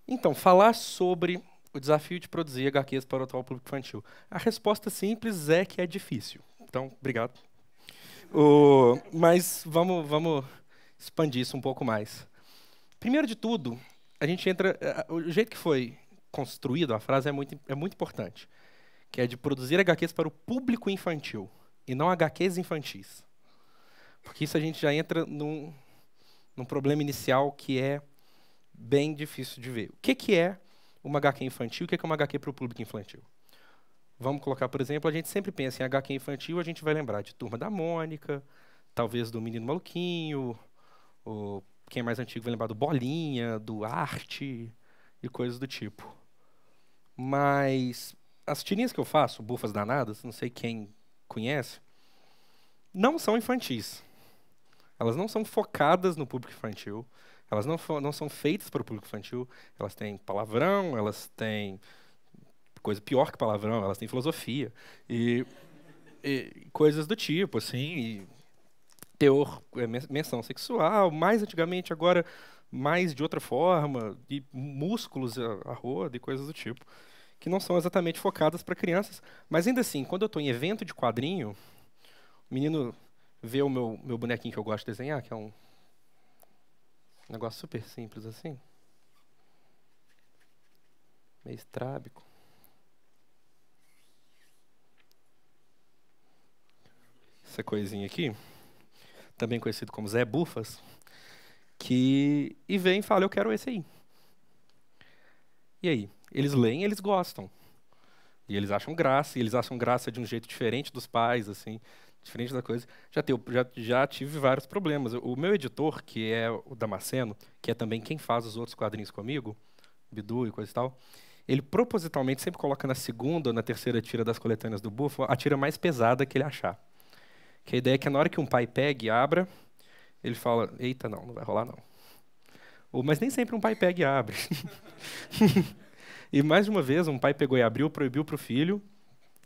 Então, falar sobre o desafio de produzir HQs para o atual público infantil. A resposta simples é que é difícil. Então, obrigado. Mas vamos expandir isso um pouco mais. Primeiro de tudo, a gente entra. O jeito que foi construído a frase é muito importante, que é de produzir HQs para o público infantil e não HQs infantis. Porque isso a gente já entra num problema inicial que é bem difícil de ver. O que é uma HQ infantil? O que é uma HQ para o público infantil? Vamos colocar, por exemplo, a gente sempre pensa em HQ infantil, a gente vai lembrar de Turma da Mônica, talvez do Menino Maluquinho, ou quem é mais antigo vai lembrar do Bolinha, do Arte e coisas do tipo. Mas as tirinhas que eu faço, Bufas Danadas, não sei quem conhece, não são infantis. Elas não são focadas no público infantil. Elas não são feitas para o público infantil. Elas têm palavrão, elas têm coisa pior que palavrão, elas têm filosofia e coisas do tipo, assim, e teor, menção sexual, mais antigamente, agora mais de outra forma, e músculos a roda e coisas do tipo, que não são exatamente focadas para crianças. Mas ainda assim, quando eu estou em evento de quadrinho, o menino vê o meu bonequinho que eu gosto de desenhar, que é um negócio super simples assim, meio estrábico. Essa coisinha aqui, também conhecido como Zé Bufas, e vem e fala, eu quero esse aí. E aí? Eles leem, eles gostam. E eles acham graça, e eles acham graça de um jeito diferente dos pais, assim, diferente da coisa. Já tive vários problemas. O meu editor, que é o Damasceno, que é também quem faz os outros quadrinhos comigo, Bidu e coisa e tal, ele propositalmente sempre coloca na segunda ou na terceira tira das coletâneas do Bufo a tira mais pesada que ele achar. Que a ideia é que na hora que um pai pegue e abra, ele fala, eita, não vai rolar não. Mas nem sempre um pai pega e abre. E mais de uma vez, um pai pegou e abriu, proibiu para o filho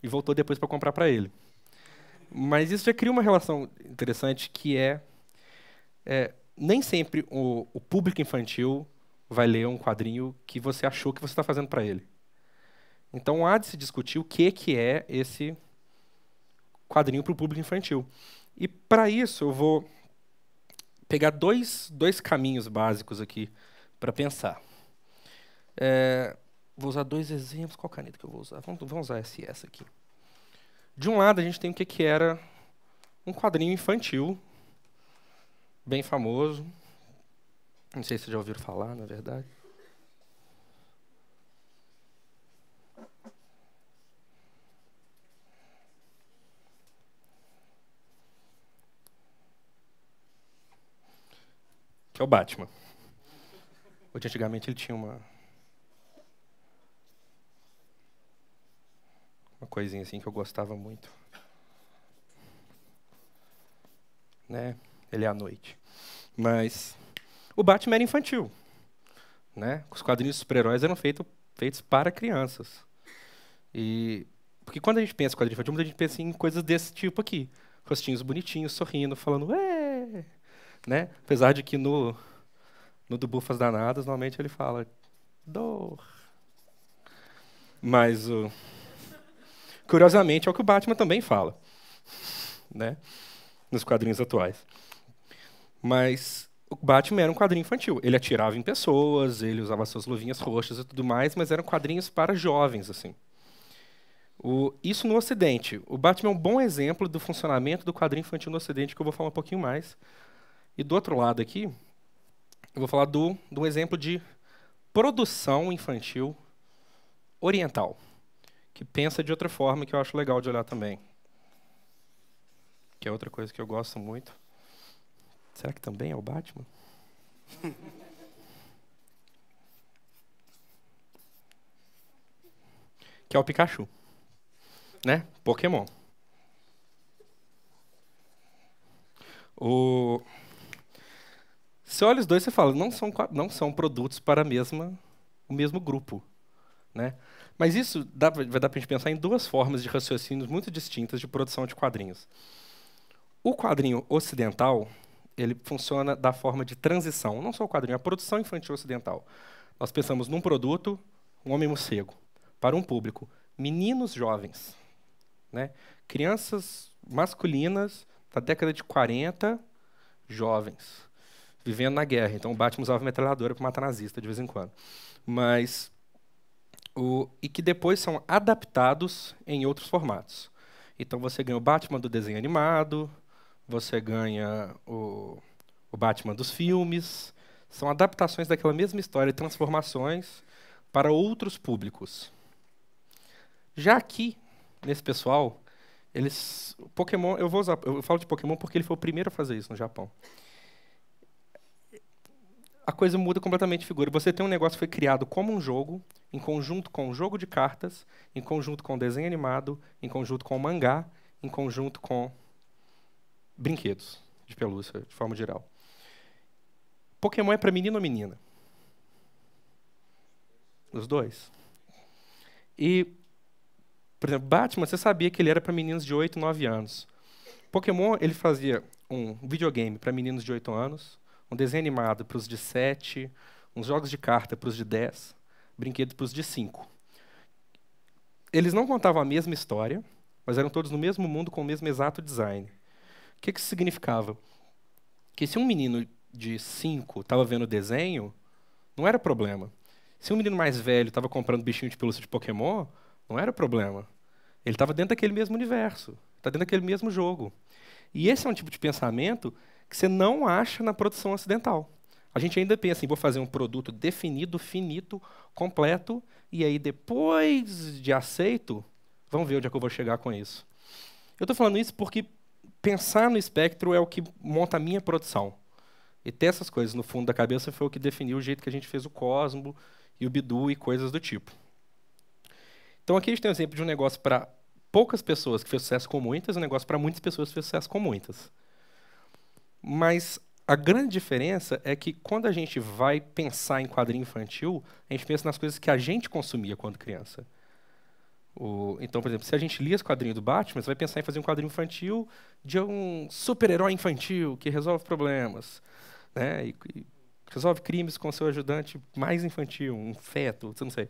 e voltou depois para comprar para ele. Mas isso já cria uma relação interessante que nem sempre o público infantil vai ler um quadrinho que você achou que você está fazendo para ele. Então há de se discutir o que é esse quadrinho para o público infantil. E para isso eu vou pegar dois caminhos básicos aqui para pensar. Vou usar dois exemplos. Qual caneta que eu vou usar? Vamos usar essa aqui. De um lado, a gente tem o que era um quadrinho infantil, bem famoso. Não sei se vocês já ouviram falar, na verdade. Que é o Batman. Hoje, antigamente, ele tinha uma coisinha assim que eu gostava muito. Né? Ele é à noite. Mas o Batman era infantil. Né? Os quadrinhos de super-heróis eram feitos para crianças. Porque quando a gente pensa em quadrinho infantil, a gente pensa em coisas desse tipo aqui. Rostinhos bonitinhos, sorrindo, falando ué! Né? Apesar de que no do Bufas Danadas, normalmente ele fala dor. Mas, curiosamente, é o que o Batman também fala. Né? Nos quadrinhos atuais. Mas o Batman era um quadrinho infantil. Ele atirava em pessoas, ele usava suas luvinhas roxas e tudo mais, mas eram quadrinhos para jovens, assim. Isso no Ocidente. O Batman é um bom exemplo do funcionamento do quadrinho infantil no Ocidente, que eu vou falar um pouquinho mais. E do outro lado aqui, eu vou falar de um exemplo de produção infantil oriental, que pensa de outra forma, que eu acho legal de olhar também. Que é outra coisa que eu gosto muito. Será que também é o Batman? Que é o Pikachu. Né? Pokémon. Você olha os dois e fala, não são produtos para o mesmo grupo. Né? Mas isso vai dar para a gente pensar em duas formas de raciocínios muito distintas de produção de quadrinhos. O quadrinho ocidental, ele funciona da forma de transição, não só o quadrinho, a produção infantil ocidental. Nós pensamos num produto, um homem-morcego, para um público, meninos jovens, né? Crianças masculinas da década de 40, jovens, vivendo na guerra. Então o Batman usava metralhadora para matar nazista de vez em quando. Mas e que depois são adaptados em outros formatos. Então você ganha o Batman do desenho animado, você ganha o Batman dos filmes. São adaptações daquela mesma história, transformações para outros públicos. Já aqui, nesse pessoal, Pokémon, eu falo de Pokémon porque ele foi o primeiro a fazer isso no Japão. A coisa muda completamente de figura. Você tem um negócio que foi criado como um jogo, em conjunto com um jogo de cartas, em conjunto com desenho animado, em conjunto com mangá, em conjunto com brinquedos de pelúcia, de forma geral. Pokémon é para menino ou menina? Os dois. E, por exemplo, Batman, você sabia que ele era para meninos de 8, 9 anos. Pokémon, ele fazia um videogame para meninos de 8 anos, um desenho animado para os de 7, uns jogos de carta para os de 10, brinquedos para os de 5. Eles não contavam a mesma história, mas eram todos no mesmo mundo com o mesmo exato design. O que isso significava? Que se um menino de 5 estava vendo o desenho, não era problema. Se um menino mais velho estava comprando bichinho de pelúcia de Pokémon, não era problema. Ele estava dentro daquele mesmo universo, está dentro daquele mesmo jogo. E esse é um tipo de pensamento que você não acha na produção ocidental. A gente ainda pensa em vou fazer um produto definido, finito, completo, e aí depois de aceito, vamos ver onde é que eu vou chegar com isso. Eu estou falando isso porque pensar no espectro é o que monta a minha produção. E ter essas coisas no fundo da cabeça foi o que definiu o jeito que a gente fez o Cosmo e o Bidu e coisas do tipo. Então aqui a gente tem um exemplo de um negócio para poucas pessoas que fez sucesso com muitas, um negócio para muitas pessoas que fez sucesso com muitas. Mas a grande diferença é que quando a gente vai pensar em quadrinho infantil, a gente pensa nas coisas que a gente consumia quando criança. Então, por exemplo, se a gente lia esse quadrinho do Batman, você vai pensar em fazer um quadrinho infantil de um super-herói infantil que resolve problemas, né? E resolve crimes com seu ajudante mais infantil, um feto, não sei.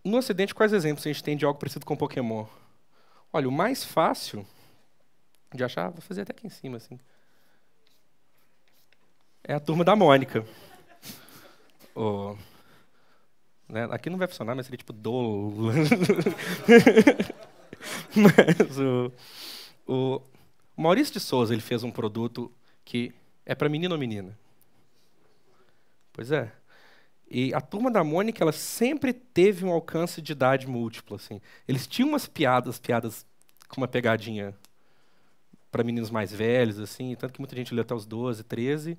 No Ocidente, quais exemplos a gente tem de algo parecido com Pokémon? Olha, o mais fácil de achar, vou fazer até aqui em cima, assim, é a Turma da Mônica. Né, aqui não vai funcionar, mas seria tipo Dolo. Mas o Maurício de Souza, ele fez um produto que é para menino ou menina? Pois é. E a Turma da Mônica, ela sempre teve um alcance de idade múltiplo, assim. Eles tinham umas piadas com uma pegadinha para meninos mais velhos, assim, tanto que muita gente lê até os 12, 13.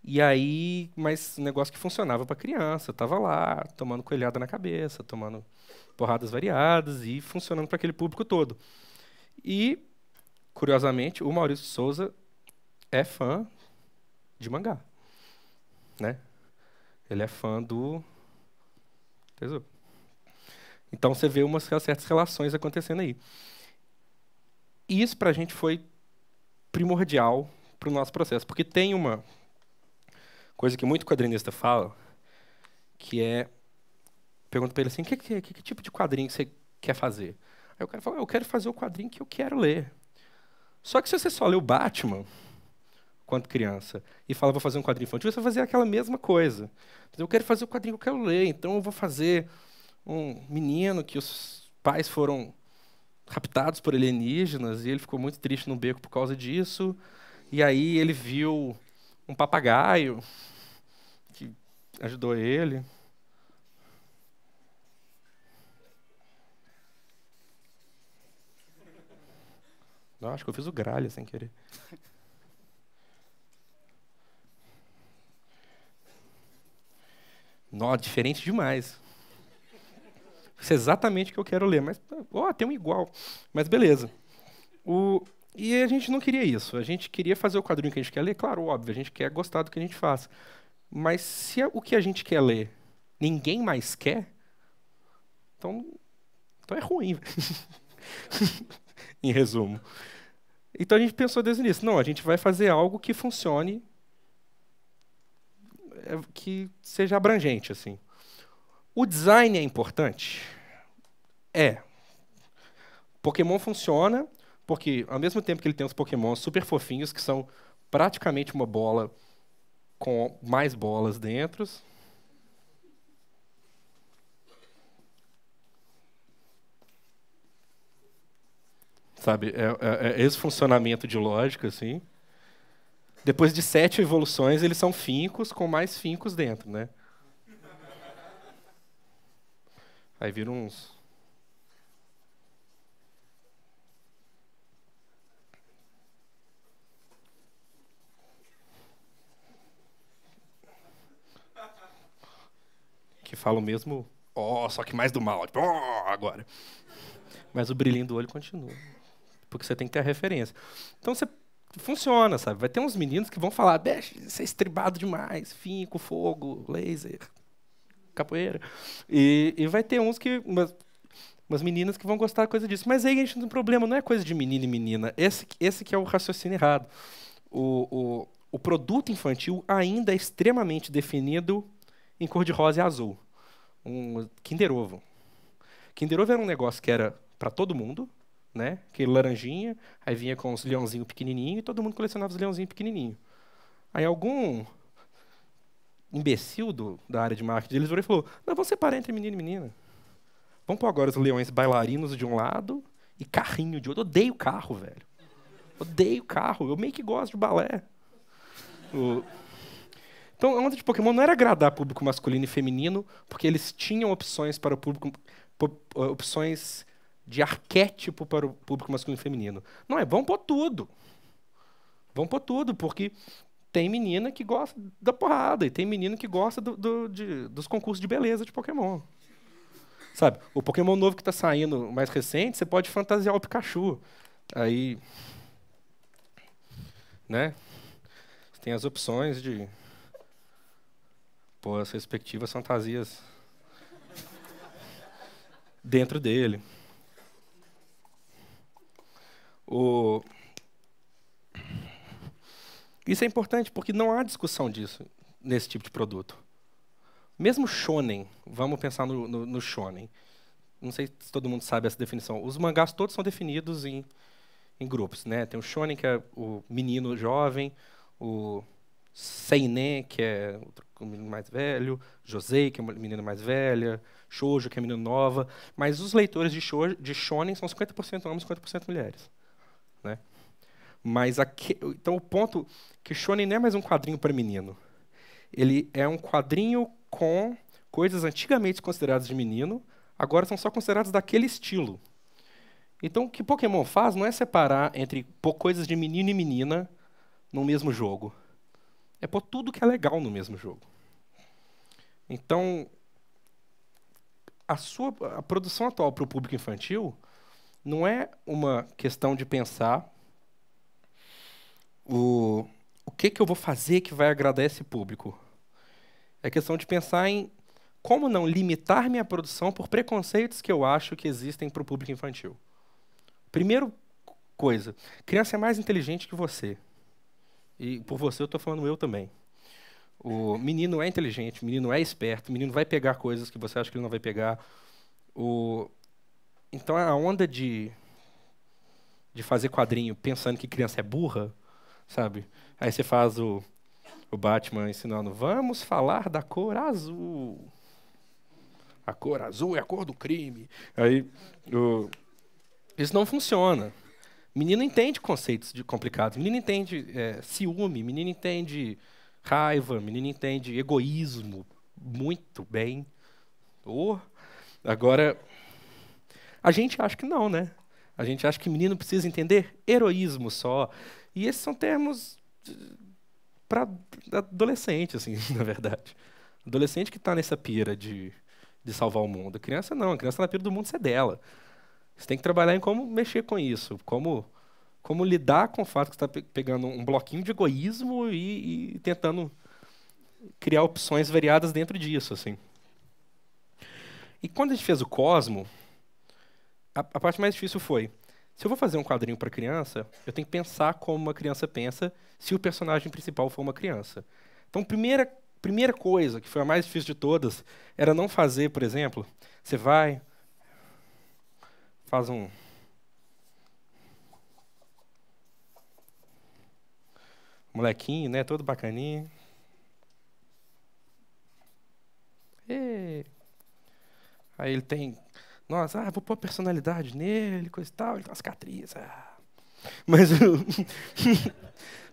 E aí, mas um negócio que funcionava para criança, tava lá, tomando coelhada na cabeça, tomando porradas variadas e funcionando para aquele público todo. E, curiosamente, o Maurício de Souza é fã de mangá, né? Ele é fã do Tesouro. Então você vê umas certas relações acontecendo aí. E isso para a gente foi primordial para o nosso processo, porque tem uma coisa que muito quadrinista fala, que é, pergunta para ele assim, que tipo de quadrinho você quer fazer? Aí o cara fala, eu quero fazer o quadrinho que eu quero ler. Só que se você só lê o Batman, quando criança, e fala, vou fazer um quadrinho infantil, você vai fazer aquela mesma coisa. Eu quero fazer o quadrinho que eu quero ler, então eu vou fazer um menino que os pais foram raptados por alienígenas, e ele ficou muito triste no beco por causa disso, e aí ele viu um papagaio que ajudou ele. Não, acho que eu fiz o gralha sem querer. Nó, diferente demais. Isso é exatamente o que eu quero ler, mas tem um igual. Mas beleza. E a gente não queria isso. A gente queria fazer o quadrinho que a gente quer ler, claro, óbvio, a gente quer gostar do que a gente faz. Mas se o que a gente quer ler ninguém mais quer, então é ruim. Em resumo. Então a gente pensou desde o início, não, a gente vai fazer algo que funcione, que seja abrangente, assim. O design é importante? É. Pokémon funciona porque, ao mesmo tempo que ele tem os Pokémons super fofinhos, que são praticamente uma bola com mais bolas dentro, sabe? É esse funcionamento de lógica, assim. Depois de 7 evoluções, eles são fincos com mais fincos dentro, né? Aí viram uns... que falam mesmo, ó, só que mais do mal, tipo, ó, agora. Mas o brilhinho do olho continua, porque você tem que ter a referência. Então você funciona, sabe? Vai ter uns meninos que vão falar, deixa, isso é estribado demais, finco, fogo, laser, capoeira. E vai ter uns que umas meninas que vão gostar da coisa disso. Mas aí a gente não tem problema, não é coisa de menino e menina. Esse que é o raciocínio errado. O produto infantil ainda é extremamente definido em cor-de-rosa e azul. Um Kinder Ovo. Kinder Ovo era um negócio que era para todo mundo, né? Aquele laranjinha, aí vinha com os leãozinhos pequenininhos e todo mundo colecionava os leãozinhos pequenininhos. Aí algum imbecil da área de marketing deles virou e falou, não, vamos separar entre menino e menina. Vamos pôr agora os leões bailarinos de um lado e carrinho de outro. Eu odeio carro, velho. Odeio carro. Eu meio que gosto de balé. Então, a onda de Pokémon não era agradar público masculino e feminino, porque eles tinham opções para o público, opções de arquétipo para o público masculino e feminino. Não é, vamos pôr tudo. Vamos pôr tudo, porque tem menina que gosta da porrada e tem menino que gosta dos concursos de beleza de Pokémon. Sabe, o Pokémon novo que está saindo, mais recente, você pode fantasiar o Pikachu. Aí, né, você tem as opções de pôr as respectivas fantasias dentro dele. Isso é importante porque não há discussão disso nesse tipo de produto. Mesmo shonen, vamos pensar no shonen. Não sei se todo mundo sabe essa definição. Os mangás todos são definidos em grupos, né? Tem o shonen, que é o menino jovem, o seinen, que é o menino mais velho, josei, que é a menina mais velha, shoujo, que é a menina nova. Mas os leitores de shonen são 50% homens, 50% mulheres, né? Mas então o ponto que shonen não é mais um quadrinho para menino. Ele é um quadrinho com coisas antigamente consideradas de menino, agora são só consideradas daquele estilo. Então, o que Pokémon faz não é separar entre pôr coisas de menino e menina no mesmo jogo. É pôr tudo que é legal no mesmo jogo. Então, a produção atual para o público infantil não é uma questão de pensar o que eu vou fazer que vai agradar esse público. É questão de pensar em como não limitar minha produção por preconceitos que eu acho que existem para o público infantil. Primeiro coisa, criança é mais inteligente que você. E por você eu estou falando eu também. O menino é inteligente, o menino é esperto, o menino vai pegar coisas que você acha que ele não vai pegar. Então a onda de fazer quadrinho pensando que criança é burra, sabe? Aí você faz o Batman ensinando, vamos falar da cor azul. A cor azul é a cor do crime. Aí isso não funciona. Menino entende conceitos complicados. Menino entende ciúme, menino entende raiva, menino entende egoísmo muito bem. Agora, a gente acha que não, né? A gente acha que menino precisa entender heroísmo só. E esses são termos para adolescente, assim, na verdade. Adolescente que está nessa pira de salvar o mundo. Criança não, a criança está na pira do mundo ser dela. Você tem que trabalhar em como mexer com isso, como lidar com o fato que você está pegando um bloquinho de egoísmo e tentando criar opções variadas dentro disso, assim. E quando a gente fez o Cosmo, a parte mais difícil foi Se eu vou fazer um quadrinho para criança, eu tenho que pensar como uma criança pensa se o personagem principal for uma criança. Então, primeira coisa, que foi a mais difícil de todas, era não fazer, por exemplo, você vai, faz um molequinho, né, todo bacaninho. E aí ele tem, nossa, vou pôr personalidade nele, coisa e tal, ele tem umas cicatrizes. Mas,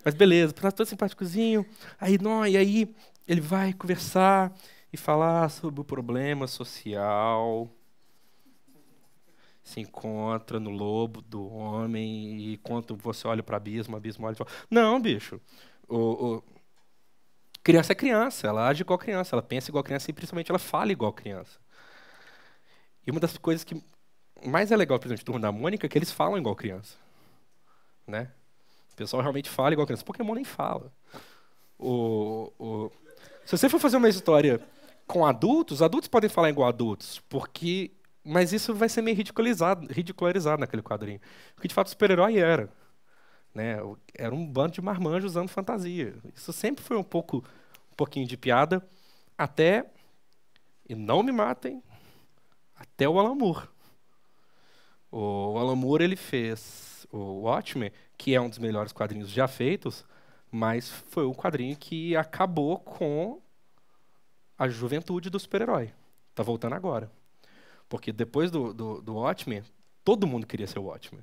mas beleza, todo simpáticozinho. Aí, não, e aí ele vai conversar e falar sobre o problema social. Se encontra no lobo do homem e quando você olha para o abismo olha e fala, não, bicho, o, o- criança é criança, ela age igual criança, ela pensa igual criança e principalmente ela fala igual criança. E uma das coisas que mais é legal, por exemplo, de Turma da Mônica é que eles falam igual criança, né? O pessoal realmente fala igual criança. Pokémon nem fala. O, o- Se você for fazer uma história com adultos, adultos podem falar igual adultos, porque mas isso vai ser meio ridicularizado naquele quadrinho. Porque de fato o super-herói era, né? Era um bando de marmanjos usando fantasia. Isso sempre foi um pouquinho de piada, até, e não me matem, até o Alan Moore. O Alan Moore ele fez o Watchmen, que é um dos melhores quadrinhos já feitos, mas foi o quadrinho que acabou com a juventude do super-herói. Tá voltando agora. Porque depois do Watchmen, todo mundo queria ser o Watchmen.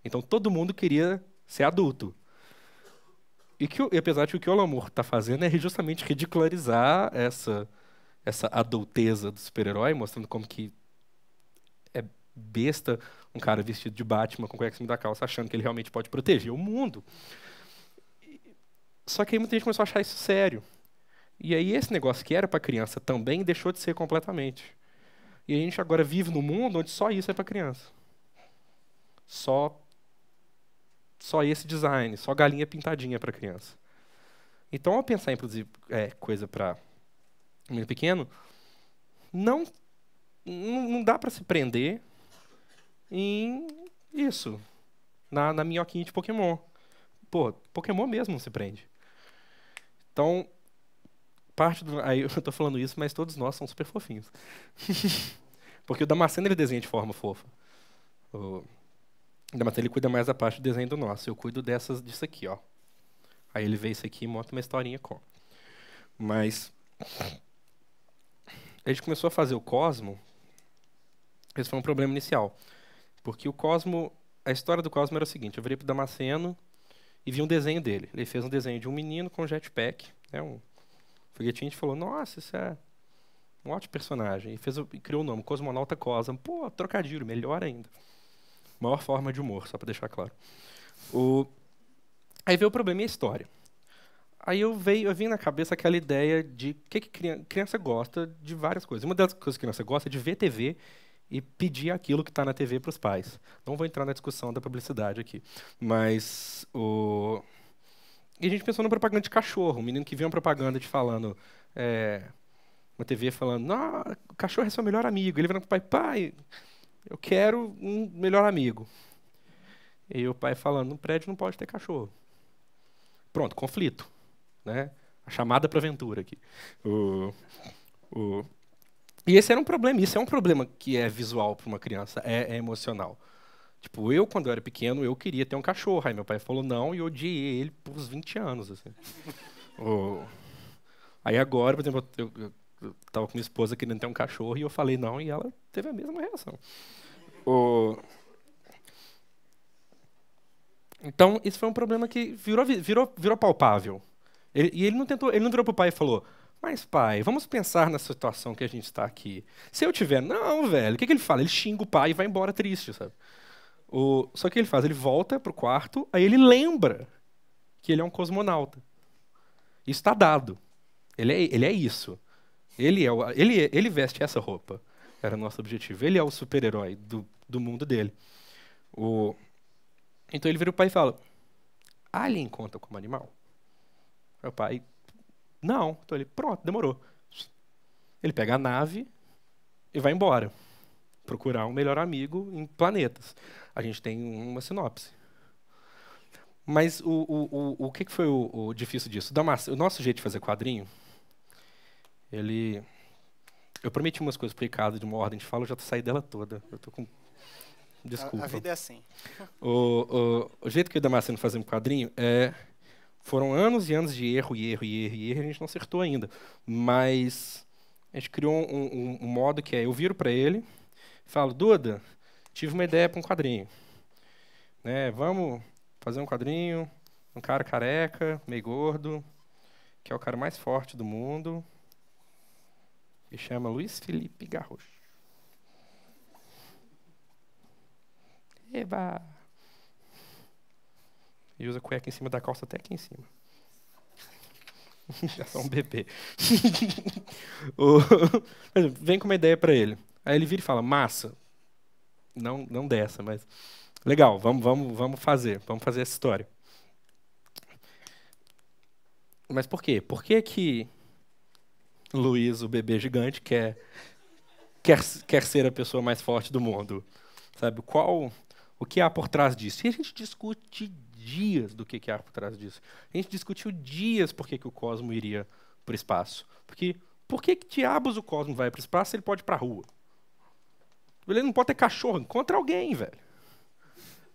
Então todo mundo queria ser adulto. E apesar de que o que o Alan Moore está fazendo é justamente ridicularizar essa adulteza do super-herói, mostrando como que é besta um cara vestido de Batman com cueca em cima da calça, achando que ele realmente pode proteger o mundo. Só que aí muita gente começou a achar isso sério. E aí esse negócio que era para criança também deixou de ser completamente. E a gente agora vive num mundo onde só isso é para criança. Só só esse design, só galinha pintadinha para criança. Então, ao pensar em produzir coisa para menino pequeno, não não dá para se prender em isso, na minhoquinha de Pokémon. Pô, Pokémon mesmo não se prende. Então, aí eu tô falando isso, mas todos nós somos super fofinhos. Porque o Damasceno ele desenha de forma fofa. O Damasceno ele cuida mais da parte do desenho do nosso. Eu cuido disso aqui, ó. Aí ele vê isso aqui e monta uma historinha com. Mas a gente começou a fazer o Cosmo. Esse foi um problema inicial. Porque o Cosmo, a história do Cosmo era o seguinte: eu virei pro Damasceno e vi um desenho dele. Ele fez um desenho de um menino com um jetpack, né, um foguetinho, a gente falou, nossa, isso é um ótimo personagem. E criou o nome, Cosmonauta Cosmo. Pô, trocadilho, melhor ainda. Maior forma de humor, só para deixar claro. Aí veio o problema e a história. Aí eu vim na cabeça aquela ideia de que criança gosta de várias coisas. Uma das coisas que criança gosta é de ver TV e pedir aquilo que está na TV para os pais. Não vou entrar na discussão da publicidade aqui. Mas E a gente pensou na propaganda de cachorro. Um menino que viu uma propaganda de falando... uma TV falando, não, o cachorro é seu melhor amigo. Ele virando para o pai, eu quero um melhor amigo. E o pai falando, no prédio não pode ter cachorro. Pronto, conflito, né? A chamada para aventura aqui. O, o... E esse era um problema. Isso é um problema que é visual para uma criança, é emocional. Tipo, eu, quando eu era pequeno, eu queria ter um cachorro. Aí meu pai falou não e eu odiei ele por uns 20 anos. Assim. Aí agora, por exemplo, eu tava com minha esposa querendo ter um cachorro e eu falei não e ela teve a mesma reação. O... Então, isso foi um problema que virou palpável. Ele não tentou, ele não virou pro pai e falou, mas pai, vamos pensar na situação que a gente está aqui. Se eu tiver, não, velho, o que ele fala? Ele xinga o pai e vai embora triste, sabe? Só que ele faz, ele volta pro quarto, aí ele lembra que ele é um cosmonauta. Isso está dado. Ele é isso. Ele veste essa roupa. Era o nosso objetivo. Ele é o super-herói do mundo dele. Então ele vira o pai e fala, Alien conta como animal? Aí o pai, não. Então ele, pronto, demorou. Ele pega a nave e vai embora. procurar um melhor amigo em planetas. A gente tem uma sinopse. Mas o que foi o difícil disso? O nosso jeito de fazer quadrinho, eu prometi umas coisas pro Ricardo de uma ordem de fala, eu já saí dela toda. Eu tô com... Desculpa. A vida é assim. O jeito que o Damasceno fazia um quadrinho foram anos e anos de erro, e a gente não acertou ainda. Mas a gente criou um modo que eu viro para ele e falo, Duda, tive uma ideia para um quadrinho. Né, vamos fazer um quadrinho, um cara careca, meio gordo, que é o cara mais forte do mundo, que chama Luiz Felipe Garrocho. Eba! E usa cueca em cima da calça até aqui em cima. É só um bebê. Vem com uma ideia para ele. Aí ele vira e fala, massa. Não dessa, mas... Legal, vamos fazer essa história. Mas por quê? Por que Luiz, o bebê gigante, quer ser a pessoa mais forte do mundo? Sabe, o que há por trás disso? E a gente discute dias do que há por trás disso. A gente discutiu dias por que o Cosmo iria para o espaço. Porque por que diabos o Cosmo vai para o espaço se ele pode ir para a rua? Ele não pode ter cachorro, encontra alguém, velho.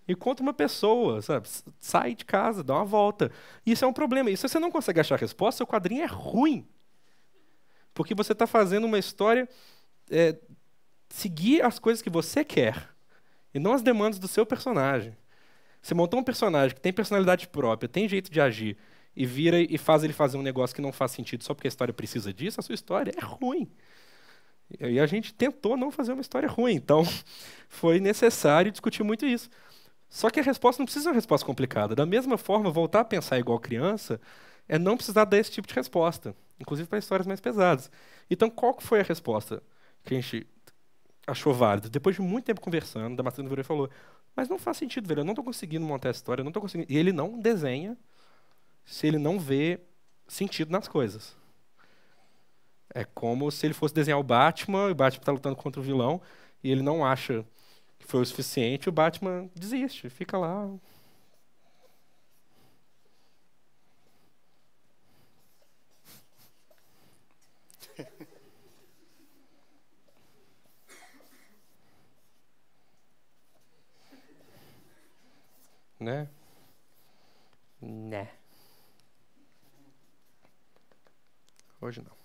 Encontra uma pessoa, sabe? Sai de casa, dá uma volta. Isso é um problema. E se você não consegue achar a resposta, seu quadrinho é ruim. Porque você está fazendo uma história seguir as coisas que você quer e não as demandas do seu personagem. Você montou um personagem que tem personalidade própria, tem jeito de agir e vira e faz ele fazer um negócio que não faz sentido só porque a história precisa disso, a sua história é ruim. E a gente tentou não fazer uma história ruim, então foi necessário discutir muito isso. Só que a resposta não precisa ser uma resposta complicada. Da mesma forma, voltar a pensar igual criança é não precisar dar esse tipo de resposta, inclusive para histórias mais pesadas. Então, qual que foi a resposta que a gente achou válida? Depois de muito tempo conversando, Damasceno virou e falou, mas não faz sentido, velho, eu não estou conseguindo montar essa história, eu não tô conseguindo. E ele não desenha se ele não vê sentido nas coisas. É como se ele fosse desenhar o Batman está lutando contra o vilão, e ele não acha que foi o suficiente, o Batman desiste, fica lá. Né? Né. Hoje não.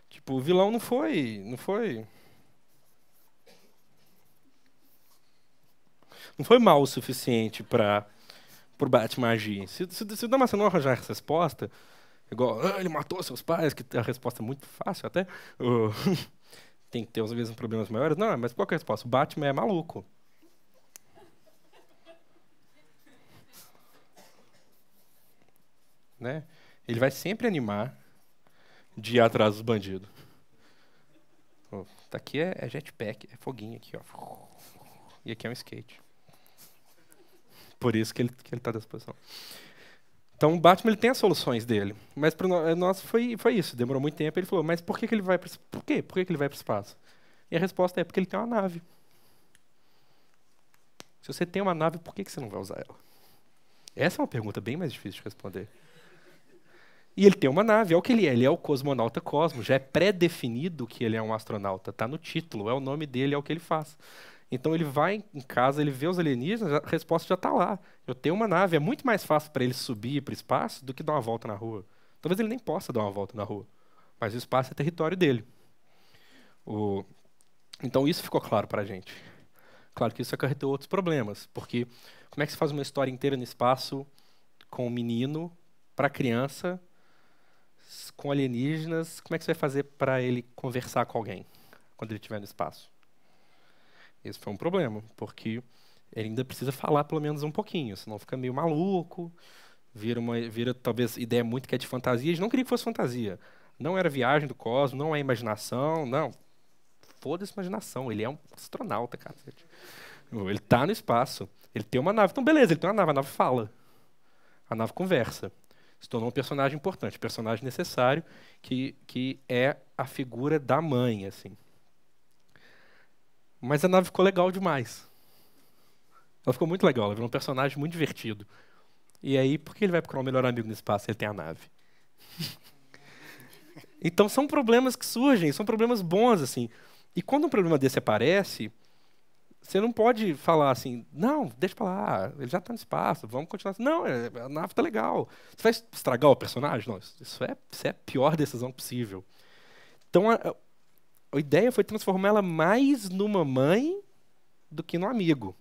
Tipo, o vilão não foi mal o suficiente para o Batman agir. Se o Damasceno não arranjar essa resposta, igual, ele matou seus pais, que a resposta é muito fácil até, tem que ter os mesmos problemas maiores. Não, mas qual que é a resposta? O Batman é maluco. Né? Ele vai sempre animar de ir atrás dos bandidos. Tá aqui é jetpack, é foguinho aqui, ó. E aqui é um skate. Por isso que ele tá dessa posição. Então o Batman ele tem as soluções dele, mas para nós foi isso. Demorou muito tempo. Ele falou, mas por que ele vai para por quê? Por que ele vai para o espaço? E a resposta é porque ele tem uma nave. Se você tem uma nave, por que você não vai usar ela? Essa é uma pergunta bem mais difícil de responder. E ele tem uma nave, é o que ele é. Ele é o cosmonauta Cosmo. Já é pré-definido que ele é um astronauta. Está no título, é o nome dele, é o que ele faz. Então ele vai em casa, ele vê os alienígenas, a resposta já está lá. Eu tenho uma nave, é muito mais fácil para ele subir para o espaço do que dar uma volta na rua. Talvez ele nem possa dar uma volta na rua, mas o espaço é território dele. Então isso ficou claro para a gente. Claro que isso acarretou outros problemas, porque como é que se faz uma história inteira no espaço com um menino, para criança, com alienígenas, como é que você vai fazer para ele conversar com alguém quando ele estiver no espaço? Esse foi um problema, porque ele ainda precisa falar pelo menos um pouquinho, senão fica meio maluco, vira talvez ideia muito que é de fantasia. A gente não queria que fosse fantasia. Não era viagem do cosmos, não é imaginação, não. Foda-se imaginação, ele é um astronauta, cara. Ele tá no espaço, ele tem uma nave. Então beleza, ele tem uma nave, a nave fala. A nave conversa. Se tornou um personagem importante, um personagem necessário, que é a figura da mãe, assim. Mas a nave ficou legal demais. Ela ficou muito legal, ela virou um personagem muito divertido. E aí, por que ele vai procurar o melhor amigo no espaço se ele tem a nave? Então são problemas que surgem, são problemas bons, assim. E quando um problema desse aparece, você não pode falar assim, não, deixa pra lá, ele já tá no espaço, vamos continuar assim. Não, a nave tá legal. Você vai estragar o personagem? Não, isso é a pior decisão possível. Então a ideia foi transformá-la mais numa mãe do que num amigo.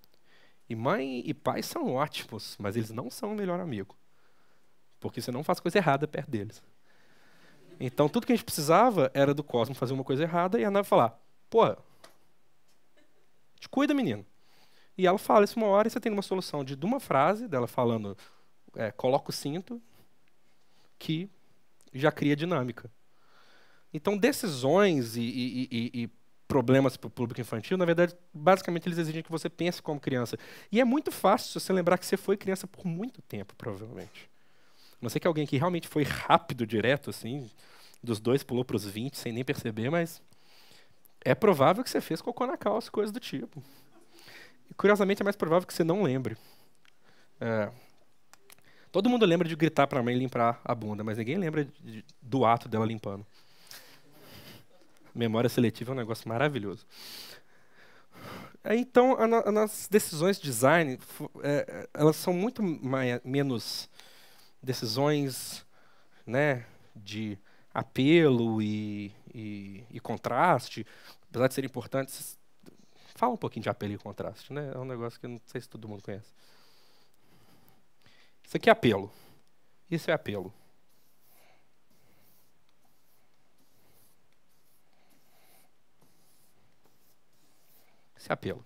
E mãe e pai são ótimos, mas eles não são o melhor amigo. Porque você não faz coisa errada perto deles. Então tudo que a gente precisava era do Cosmo fazer uma coisa errada e a nave falar, pô, te cuida, menino. E ela fala isso uma hora e você tem uma solução de uma frase dela falando, coloca o cinto, que já cria dinâmica. Então decisões e problemas para o público infantil, na verdade, basicamente eles exigem que você pense como criança. E é muito fácil se você lembrar que você foi criança por muito tempo, provavelmente. A não sei que alguém que realmente foi rápido, direto, assim, dos 2 pulou para os 20 sem nem perceber, mas é provável que você fez cocô na calça, coisa do tipo. E, curiosamente, é mais provável que você não lembre. É, todo mundo lembra de gritar para a mãe limpar a bunda, mas ninguém lembra do ato dela limpando. Memória seletiva é um negócio maravilhoso. Então, as decisões de design, elas são muito menos decisões, né, de apelo e contraste, apesar de serem importantes. Fala um pouquinho de apelo e contraste, né? É um negócio que eu não sei se todo mundo conhece. Isso aqui é apelo. Isso é apelo. Isso é apelo.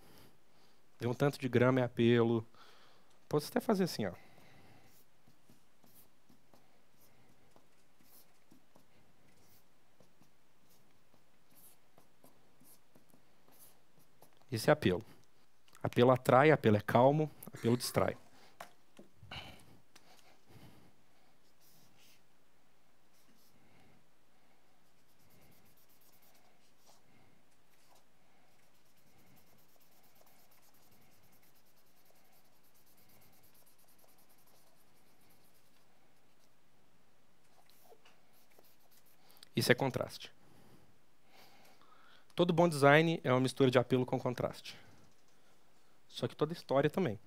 Ver um tanto de grama é apelo. Posso até fazer assim, ó. Isso é apelo. Apelo atrai, apelo é calmo, apelo distrai. Isso é contraste. Todo bom design é uma mistura de apelo com contraste. Só que toda história também.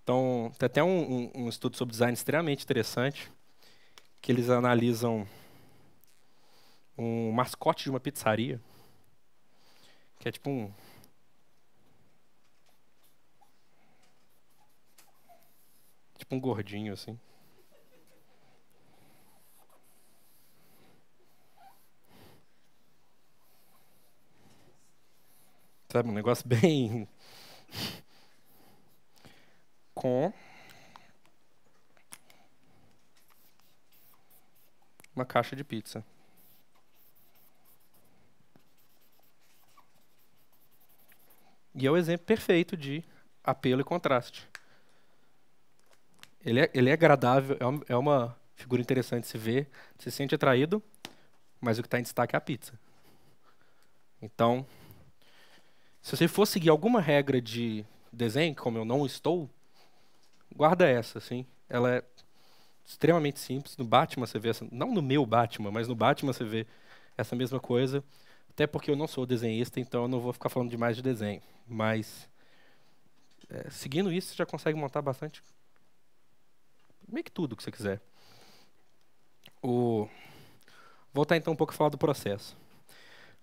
Então, tem até um estudo sobre design extremamente interessante, que eles analisam um mascote de uma pizzaria, que é tipo um gordinho, assim. Sabe, um negócio bem... com uma caixa de pizza. E é o exemplo perfeito de apelo e contraste. Ele é agradável, é uma figura interessante de se ver, se sente atraído, mas o que está em destaque é a pizza. Então, se você for seguir alguma regra de desenho, como eu não estou, guarda essa, assim. Ela é extremamente simples. No Batman você vê essa, não no meu Batman, mas no Batman você vê essa mesma coisa. Até porque eu não sou desenhista, então eu não vou ficar falando demais de desenho. Mas seguindo isso, você já consegue montar bastante, meio que tudo que você quiser. Voltar então um pouco a falar do processo.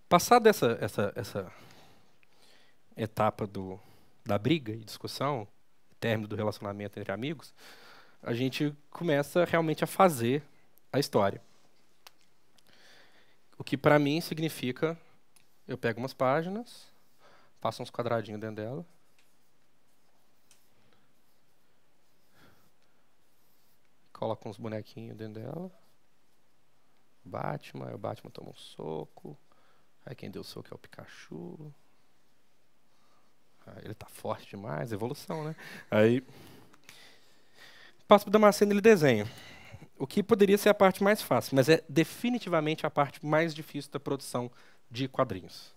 Passada essa etapa da briga e discussão, término do relacionamento entre amigos, a gente começa realmente a fazer a história. O que para mim significa, eu pego umas páginas, passo uns quadradinhos dentro dela, coloco uns bonequinhos dentro dela, Batman, aí o Batman toma um soco, aí quem deu o soco é o Pikachu. Ele tá forte demais, evolução, né? Aí passo pro Damasceno, ele desenha. o que poderia ser a parte mais fácil, mas é definitivamente a parte mais difícil da produção de quadrinhos.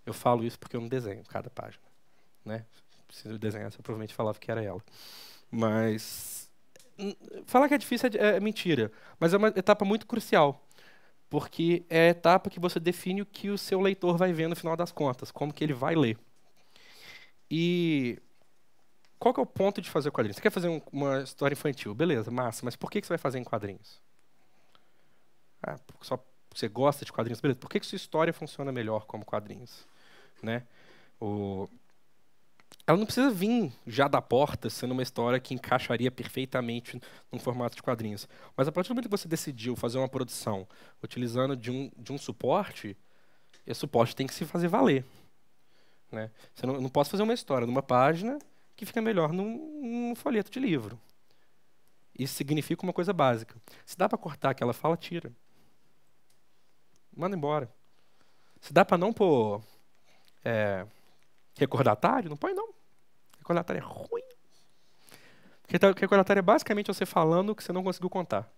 Eu falo isso porque eu não desenho cada página, né? Se eu desenhasse, eu provavelmente falava que era ela. Mas falar que é difícil é mentira, mas é uma etapa muito crucial, porque é a etapa que você define o que o seu leitor vai ver no final das contas, como que ele vai ler. E qual que é o ponto de fazer quadrinhos? Você quer fazer uma história infantil? Beleza, massa, mas por que você vai fazer em quadrinhos? Ah, só você gosta de quadrinhos? Beleza, por que sua história funciona melhor como quadrinhos? Né? Ela não precisa vir já da porta sendo uma história que encaixaria perfeitamente num formato de quadrinhos. Mas a partir do momento que você decidiu fazer uma produção utilizando de um suporte, esse suporte tem que se fazer valer. Né? Você não posso fazer uma história numa página que fica melhor num folheto de livro. Isso significa uma coisa básica. Se dá para cortar aquela fala, tira. Manda embora. Se dá para não pôr recordatário, não põe não. Recordatário é ruim. Porque recordatário é basicamente você falando o que você não conseguiu contar.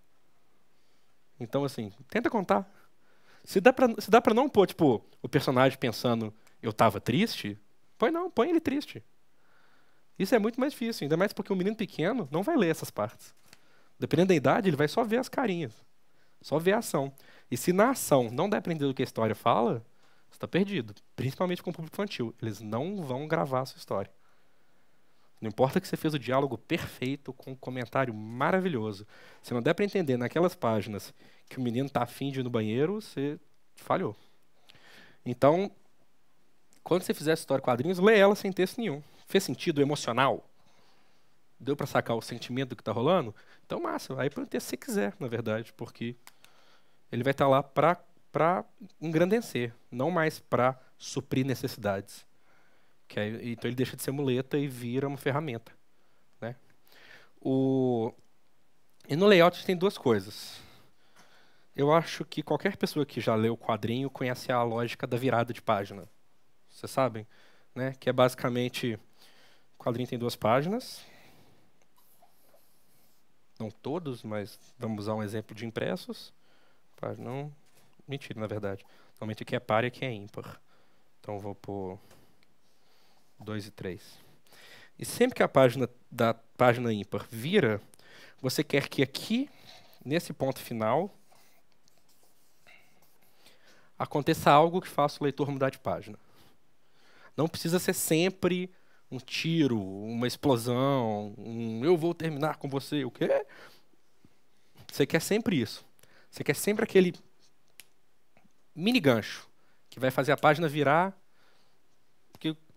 Então, assim, tenta contar. Se dá pra não pôr, tipo, o personagem pensando, eu tava triste, põe ele triste. Isso é muito mais difícil, ainda mais porque um menino pequeno não vai ler essas partes. Dependendo da idade, ele vai só ver as carinhas. Só ver a ação. E se na ação não der pra entender o que a história fala, você está perdido. Principalmente com o público infantil. Eles não vão gravar a sua história. Não importa que você fez o diálogo perfeito, com um comentário maravilhoso. Se não der para entender naquelas páginas que o menino está afim de ir no banheiro, você falhou. Então, quando você fizer essa história em quadrinhos, lê ela sem texto nenhum. Fez sentido emocional? Deu para sacar o sentimento do que está rolando? Então, massa. Aí põe o texto se você quiser, na verdade, porque ele vai estar lá para engrandecer, não mais para suprir necessidades. Então ele deixa de ser muleta e vira uma ferramenta. Né? E no layout tem duas coisas. Eu acho que qualquer pessoa que já leu o quadrinho conhece a lógica da virada de página. Vocês sabem? Né? Que é basicamente, o quadrinho tem 2 páginas. Não todos, mas vamos usar um exemplo de impressos. Não, mentira, na verdade. Normalmente aqui é par e aqui é ímpar. Então eu vou pôr 2 e 3. E sempre que a página da página ímpar vira, você quer que aqui, nesse ponto final, aconteça algo que faça o leitor mudar de página. Não precisa ser sempre um tiro, uma explosão, eu vou terminar com você, o quê? Você quer sempre isso. Você quer sempre aquele mini gancho que vai fazer a página virar,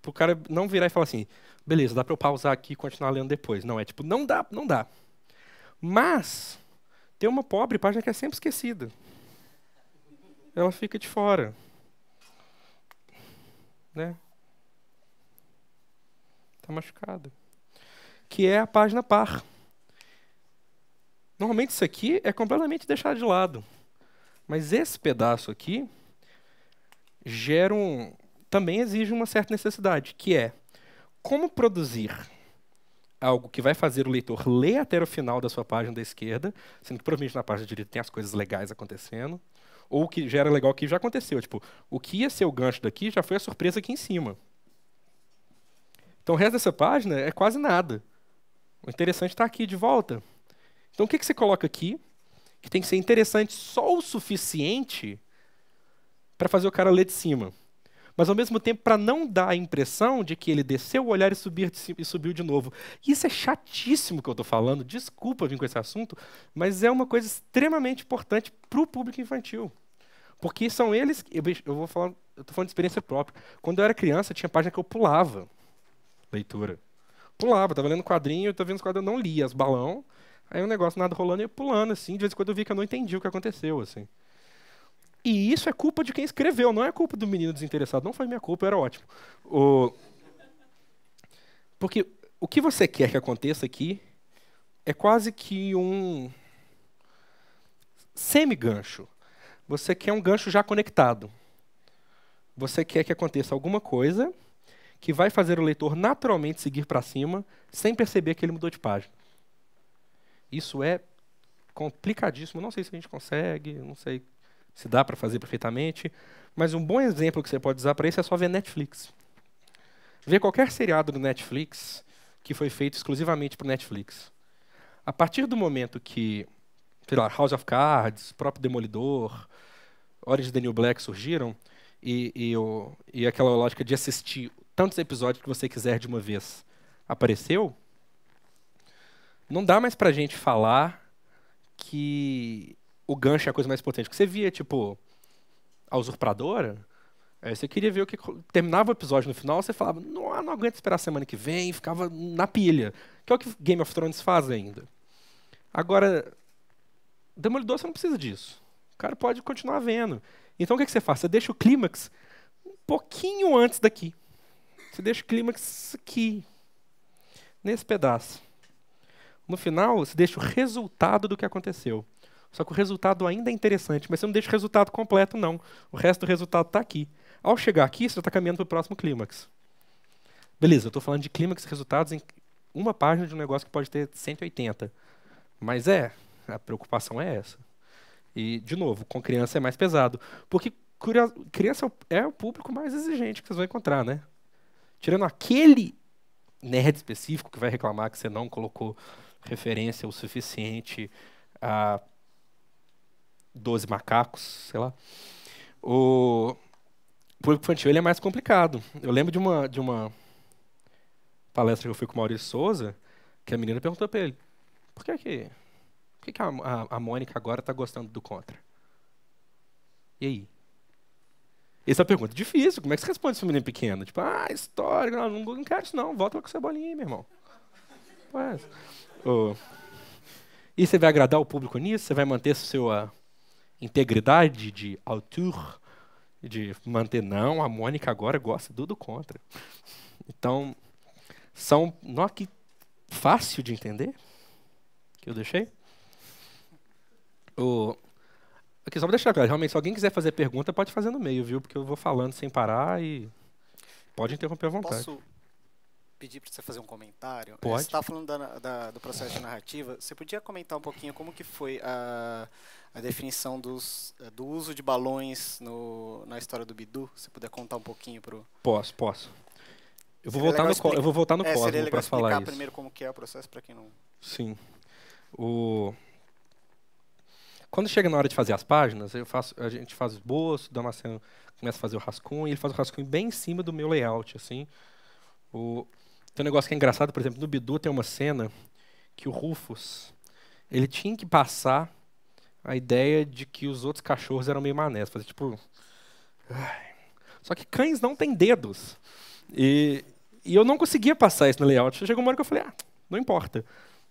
para o cara não virar e falar assim, beleza, dá para eu pausar aqui e continuar lendo depois. Não, é tipo, não dá. Mas tem uma pobre página que é sempre esquecida. Ela fica de fora. Né? Tá machucada. Que é a página par. Normalmente isso aqui é completamente deixado de lado. Mas esse pedaço aqui também exige uma certa necessidade, que é como produzir algo que vai fazer o leitor ler até o final da sua página da esquerda, sendo que provavelmente na página direita tem as coisas legais acontecendo, ou o que já era legal aqui já aconteceu. Tipo, o que ia ser o gancho daqui já foi a surpresa aqui em cima. Então o resto dessa página é quase nada. O interessante está aqui de volta. Então o que você coloca aqui, que tem que ser interessante só o suficiente para fazer o cara ler de cima, mas ao mesmo tempo para não dar a impressão de que ele desceu o olhar e subiu de novo. Isso é chatíssimo que eu estou falando, desculpa vir com esse assunto, mas é uma coisa extremamente importante para o público infantil. Porque são eles, eu estou falando de experiência própria. Quando eu era criança, tinha página que eu pulava leitura. Pulava, estava lendo quadrinho, estava vendo os quadrinhos, eu não lia os balão, aí o negócio nada rolando e eu pulando, assim, de vez em quando eu vi que eu não entendi o que aconteceu, assim. E isso é culpa de quem escreveu, não é culpa do menino desinteressado. Não foi minha culpa, era ótimo. Porque o que você quer que aconteça aqui é quase que um semi-gancho. Você quer um gancho já conectado. Você quer que aconteça alguma coisa que vai fazer o leitor naturalmente seguir para cima, sem perceber que ele mudou de página. Isso é complicadíssimo. Não sei se a gente consegue, não sei se dá para fazer perfeitamente. Mas um bom exemplo que você pode usar para isso é só ver Netflix. Ver qualquer seriado do Netflix que foi feito exclusivamente para Netflix. A partir do momento que, sei lá, House of Cards, próprio Demolidor, Orange is the New Black surgiram, e aquela lógica de assistir tantos episódios que você quiser de uma vez apareceu, não dá mais pra gente falar que o gancho é a coisa mais potente. Porque você via, tipo, a Usurpadora, você queria ver o que... Terminava o episódio no final, você falava, não aguento esperar a semana que vem, e ficava na pilha. Que é o que Game of Thrones faz ainda. Agora, Demolidor você não precisa disso. O cara pode continuar vendo. Então o que você faz? Você deixa o clímax um pouquinho antes daqui. Você deixa o clímax aqui, nesse pedaço. No final, você deixa o resultado do que aconteceu. Só que o resultado ainda é interessante, mas você não deixa o resultado completo, não. O resto do resultado está aqui. Ao chegar aqui, você já está caminhando para o próximo clímax. Beleza, eu estou falando de clímax e resultados em uma página de um negócio que pode ter 180. Mas a preocupação é essa. E, de novo, com criança é mais pesado. Porque criança é o público mais exigente que vocês vão encontrar, né? Tirando aquele nerd específico que vai reclamar que você não colocou referência o suficiente a 12 macacos, sei lá. O público infantil ele é mais complicado. Eu lembro de uma palestra que eu fui com o Maurício Souza, que a menina perguntou para ele, por que a Mônica agora está gostando do Contra? E aí? Essa é uma pergunta difícil. Como é que você responde esse menino pequeno? Tipo, história, não quero isso não. Volta com a cebolinha aí, meu irmão. Mas, e você vai agradar o público nisso? Você vai manter sua integridade de autor? De manter, não, a Mônica agora gosta do Contra. Então, que fácil de entender que eu deixei. Aqui, só para deixar claro, realmente, se alguém quiser fazer pergunta, pode fazer no meio, viu? Porque eu vou falando sem parar e pode interromper à vontade. Posso pedir para você fazer um comentário? Pode. Você estava falando do processo de narrativa. Você podia comentar um pouquinho como que foi a definição do uso de balões na história do Bidu? Se puder contar um pouquinho para o... Posso. Eu vou voltar no Cosmo para falar isso. Primeiro como que é o processo para quem não... Sim. Quando chega na hora de fazer as páginas, a gente faz esboço, o Damasceno começa a fazer o rascunho, e ele faz o rascunho bem em cima do meu layout, assim. Tem um negócio que é engraçado, por exemplo, no Bidu tem uma cena que o Rufus, ele tinha que passar a ideia de que os outros cachorros eram meio manés, fazer tipo... Só que cães não têm dedos. E eu não conseguia passar isso no layout. Chegou uma hora que eu falei, não importa.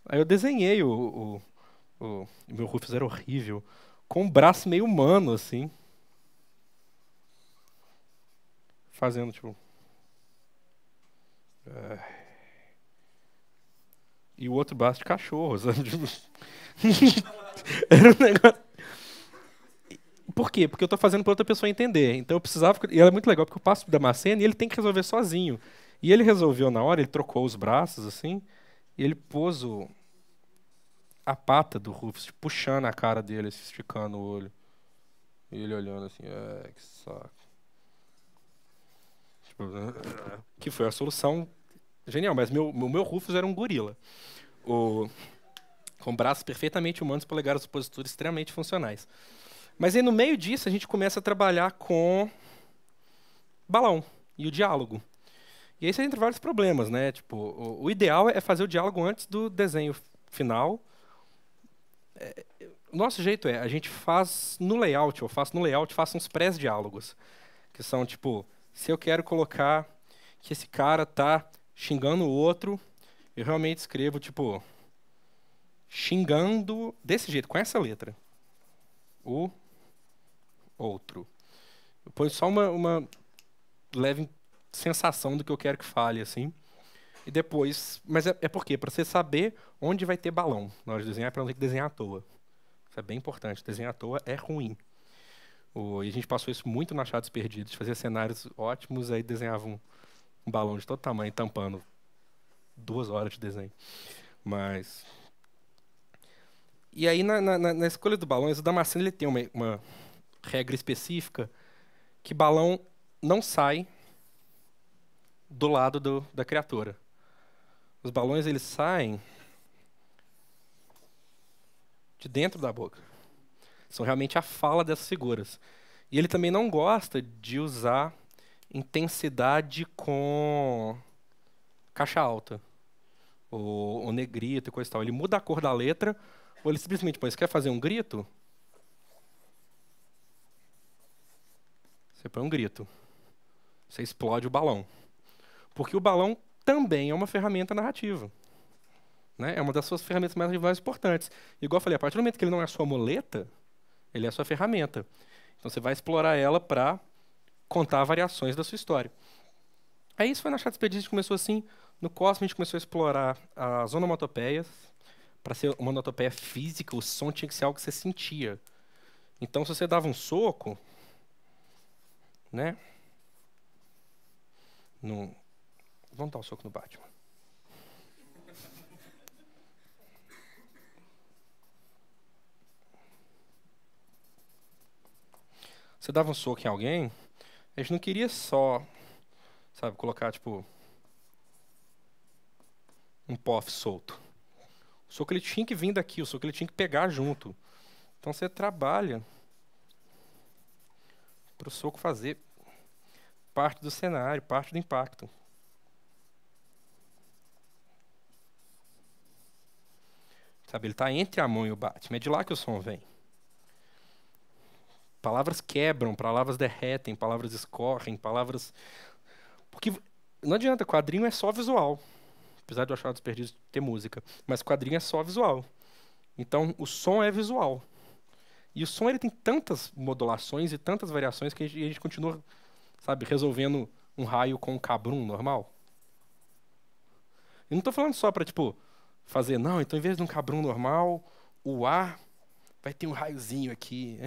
Aí eu desenhei o meu Rufus era horrível, com um braço meio humano, assim. Fazendo, tipo... E o outro braço de cachorro, sabe? Era um negócio... Por quê? Porque eu estou fazendo para outra pessoa entender. Então eu precisava... E era muito legal, porque eu passo da Damasceno e ele tem que resolver sozinho. E ele resolveu na hora, ele trocou os braços, assim, e ele pôs a pata do Rufus, tipo, puxando a cara dele, esticando o olho. E ele olhando assim, que saco. Tipo, que foi a solução genial, mas o meu Rufus era um gorila. Com braços perfeitamente humanos, polegares opositores extremamente funcionais. Mas aí no meio disso a gente começa a trabalhar com balão e o diálogo. E aí você entra vários problemas, né? Tipo, o ideal é fazer o diálogo antes do desenho final. O nosso jeito a gente faz no layout, faço uns pré-diálogos. Que são, tipo, se eu quero colocar que esse cara tá xingando o outro, eu realmente escrevo, tipo, xingando desse jeito, com essa letra. O outro. Eu ponho só uma leve sensação do que eu quero que fale, assim. E depois... Mas é por quê? Para você saber onde vai ter balão na hora de desenhar, para não ter que desenhar à toa. Isso é bem importante. Desenhar à toa é ruim. E a gente passou isso muito no Achados Perdidos. Fazia cenários ótimos, aí desenhava um balão de todo tamanho, tampando 2 horas de desenho. Mas... E aí, na escolha dos balões, o Damasceno ele tem uma regra específica que balão não sai do lado da criatura. Os balões eles saem de dentro da boca. São realmente a fala dessas figuras. E ele também não gosta de usar intensidade com caixa alta, ou negrito e coisa e tal. Ele muda a cor da letra, ou ele simplesmente, você quer fazer um grito? Você põe um grito. Você explode o balão. Porque o balão também é uma ferramenta narrativa. Né? É uma das suas ferramentas mais importantes. Igual eu falei, a partir do momento que ele não é a sua muleta, ele é a sua ferramenta. Então você vai explorar ela para contar variações da sua história. Aí isso foi na Chata Expedition, a gente começou assim. No Cosmo a gente começou a explorar as onomatopeias. Para ser uma onomatopeia física, o som tinha que ser algo que você sentia. Então se você dava um soco, né? Vamos dar um soco no Batman. Você dava um soco em alguém, a gente não queria só, sabe, colocar, tipo, um pof solto. O soco ele tinha que vir daqui, o soco ele tinha que pegar junto. Então você trabalha para o soco fazer parte do cenário, parte do impacto. Sabe, ele está entre a mão e o Batman, é de lá que o som vem. Palavras quebram, palavras derretem, palavras escorrem, palavras... Porque não adianta, quadrinho é só visual. Apesar de eu achar desperdício ter música. Mas quadrinho é só visual. Então, o som é visual. E o som ele tem tantas modulações e tantas variações que a gente continua, sabe, resolvendo um raio com um cabrum normal. Eu não estou falando só para, tipo, fazer, não, então em vez de um cabrum normal, o A vai ter um raiozinho aqui.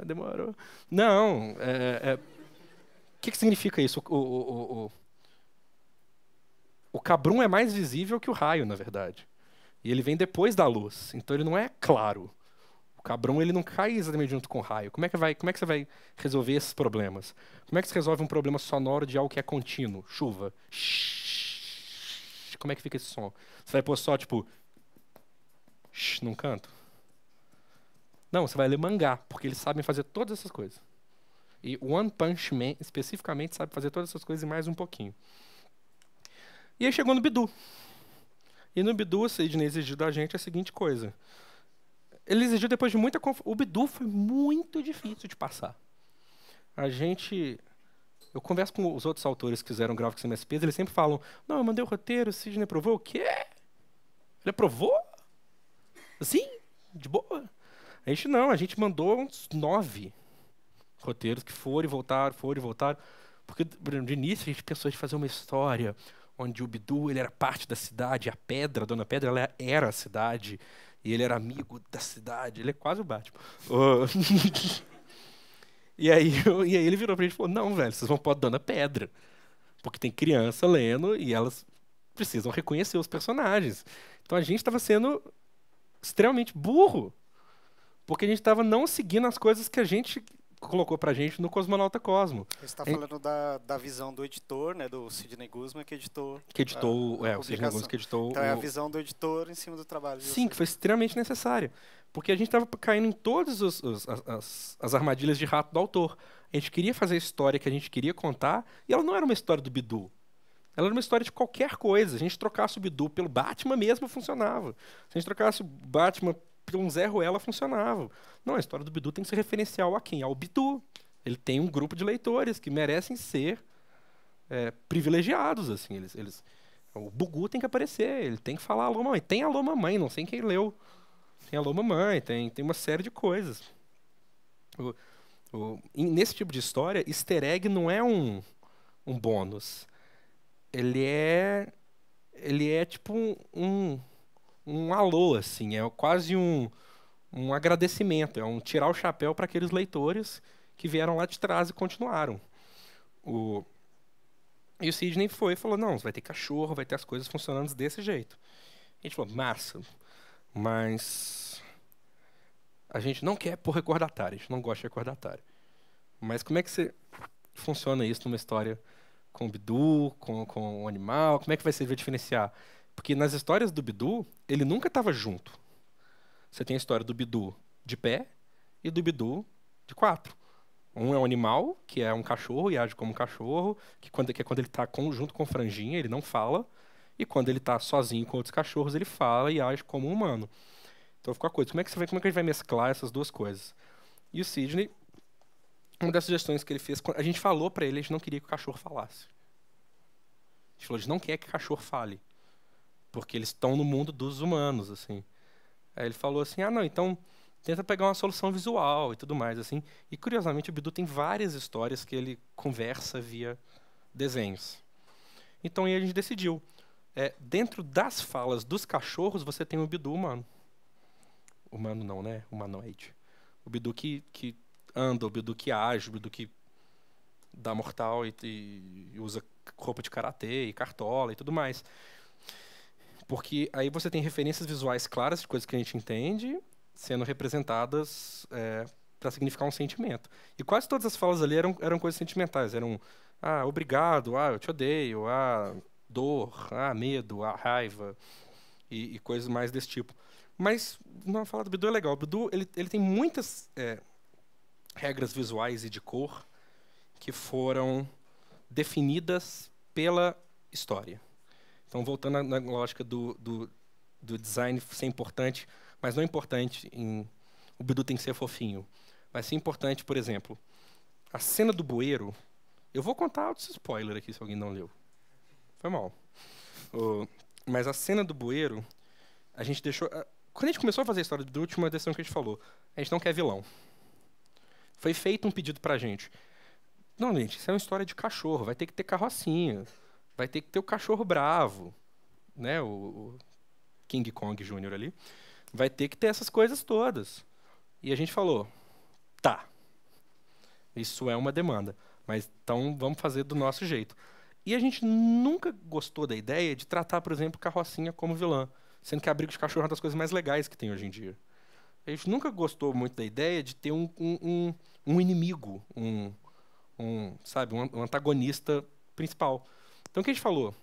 Demorou. Não. O que significa isso? O cabrum é mais visível que o raio, na verdade. E ele vem depois da luz. Então ele não é claro. O cabrum ele não cai exatamente junto com o raio. Como é que você vai resolver esses problemas? Como é que se resolve um problema sonoro de algo que é contínuo? Chuva. Como é que fica esse som? Você vai pôr só, tipo... num canto? Não, você vai ler mangá, porque eles sabem fazer todas essas coisas. E One Punch Man, especificamente, sabe fazer todas essas coisas e mais um pouquinho. E aí chegou no Bidu. E no Bidu, o Sidney exigiu da gente a seguinte coisa. Ele exigiu depois de muita... O Bidu foi muito difícil de passar. Eu converso com os outros autores que fizeram Graphics MSPs, eles sempre falam, não, eu mandei o roteiro, o Sidney aprovou. O quê? Ele aprovou? Assim? De boa? A gente mandou uns 9 roteiros que foram e voltaram. Porque de início a gente pensou em fazer uma história onde o Bidu ele era parte da cidade, a Dona Pedra, ela era a cidade, e ele era amigo da cidade. Ele é quase o Batman. E aí ele virou pra gente e falou, não, velho, vocês vão pôr a Dona Pedra. Porque tem criança lendo e elas precisam reconhecer os personagens. Então a gente estava sendo extremamente burro. Porque a gente estava não seguindo as coisas que a gente colocou pra gente no Cosmonauta Cosmo. Você está falando da visão do editor, né, do Sidney Guzman, que editou o Sidney Guzman que editou. Então é a visão do editor em cima do trabalho. Sim, que foi extremamente necessária. Porque a gente estava caindo em todas as armadilhas de rato do autor. A gente queria fazer a história que a gente queria contar, e ela não era uma história do Bidu. Ela era uma história de qualquer coisa. Se a gente trocasse o Bidu pelo Batman mesmo, funcionava. Se a gente trocasse o Batman pelo um Zé Ruela, funcionava. Não, a história do Bidu tem que ser referencial a quem? Ao Bidu. Ele tem um grupo de leitores que merecem ser privilegiados. Assim. O Bugu tem que aparecer, ele tem que falar alô mamãe. Tem alô mamãe, não sei quem leu. Tem alô mamãe, tem uma série de coisas. Nesse tipo de história, easter egg não é um bônus. Ele é tipo um alô, assim, é quase um agradecimento, é um tirar o chapéu para aqueles leitores que vieram lá de trás e continuaram. E o Sidney foi e falou, não, vai ter cachorro, vai ter as coisas funcionando desse jeito. A gente falou, massa, mas a gente não quer por recordatário, a gente não gosta de recordatário. Mas como é que funciona isso numa história com o Bidu, com o animal? Como é que vai servir a diferenciar? Porque nas histórias do Bidu, ele nunca estava junto. Você tem a história do Bidu de pé e do Bidu de quatro. Um é um animal, que é um cachorro e age como um cachorro, que é quando ele está junto com franjinha, ele não fala. E quando ele está sozinho com outros cachorros, ele fala e age como um humano. Então ficou a coisa. Como é que a gente vai mesclar essas duas coisas? E o Sidney, uma das sugestões que ele fez, a gente falou para ele, a gente não queria que o cachorro falasse. A gente falou, a gente não quer que o cachorro fale, porque eles estão no mundo dos humanos, assim. Aí ele falou assim, não, então tenta pegar uma solução visual e tudo mais, assim. E curiosamente o Bidu tem várias histórias que ele conversa via desenhos. Então aí a gente decidiu. Dentro das falas dos cachorros, você tem o Bidu humano. Humano não, né? Humanoide. O Bidu que anda, o Bidu que age, o Bidu que dá mortal e usa roupa de karatê e cartola e tudo mais. Porque aí você tem referências visuais claras de coisas que a gente entende sendo representadas para significar um sentimento. E quase todas as falas ali eram coisas sentimentais. Eram, obrigado, eu te odeio, dor, medo, raiva e coisas mais desse tipo. Mas na fala do Bidu é legal. O Bidu ele tem muitas regras visuais e de cor que foram definidas pela história. Então, voltando na lógica do design ser importante, mas não importante o Bidu tem que ser fofinho. Vai ser importante, por exemplo, a cena do bueiro. Eu vou contar outros spoiler aqui, se alguém não leu. Foi mal. Mas a cena do bueiro, a gente deixou... Quando a gente começou a fazer a história do Bidu, a última decisão que a gente falou, a gente não quer vilão. Foi feito um pedido pra gente. Não, gente, isso é uma história de cachorro, vai ter que ter carrocinha, vai ter que ter o cachorro bravo, né, o King Kong Jr. ali, vai ter que ter essas coisas todas. E a gente falou, tá, isso é uma demanda, mas então vamos fazer do nosso jeito. E a gente nunca gostou da ideia de tratar, por exemplo, carrocinha como vilã, sendo que a briga de cachorro é uma das coisas mais legais que tem hoje em dia. A gente nunca gostou muito da ideia de ter um inimigo, sabe, um antagonista principal. Então o que a gente falou?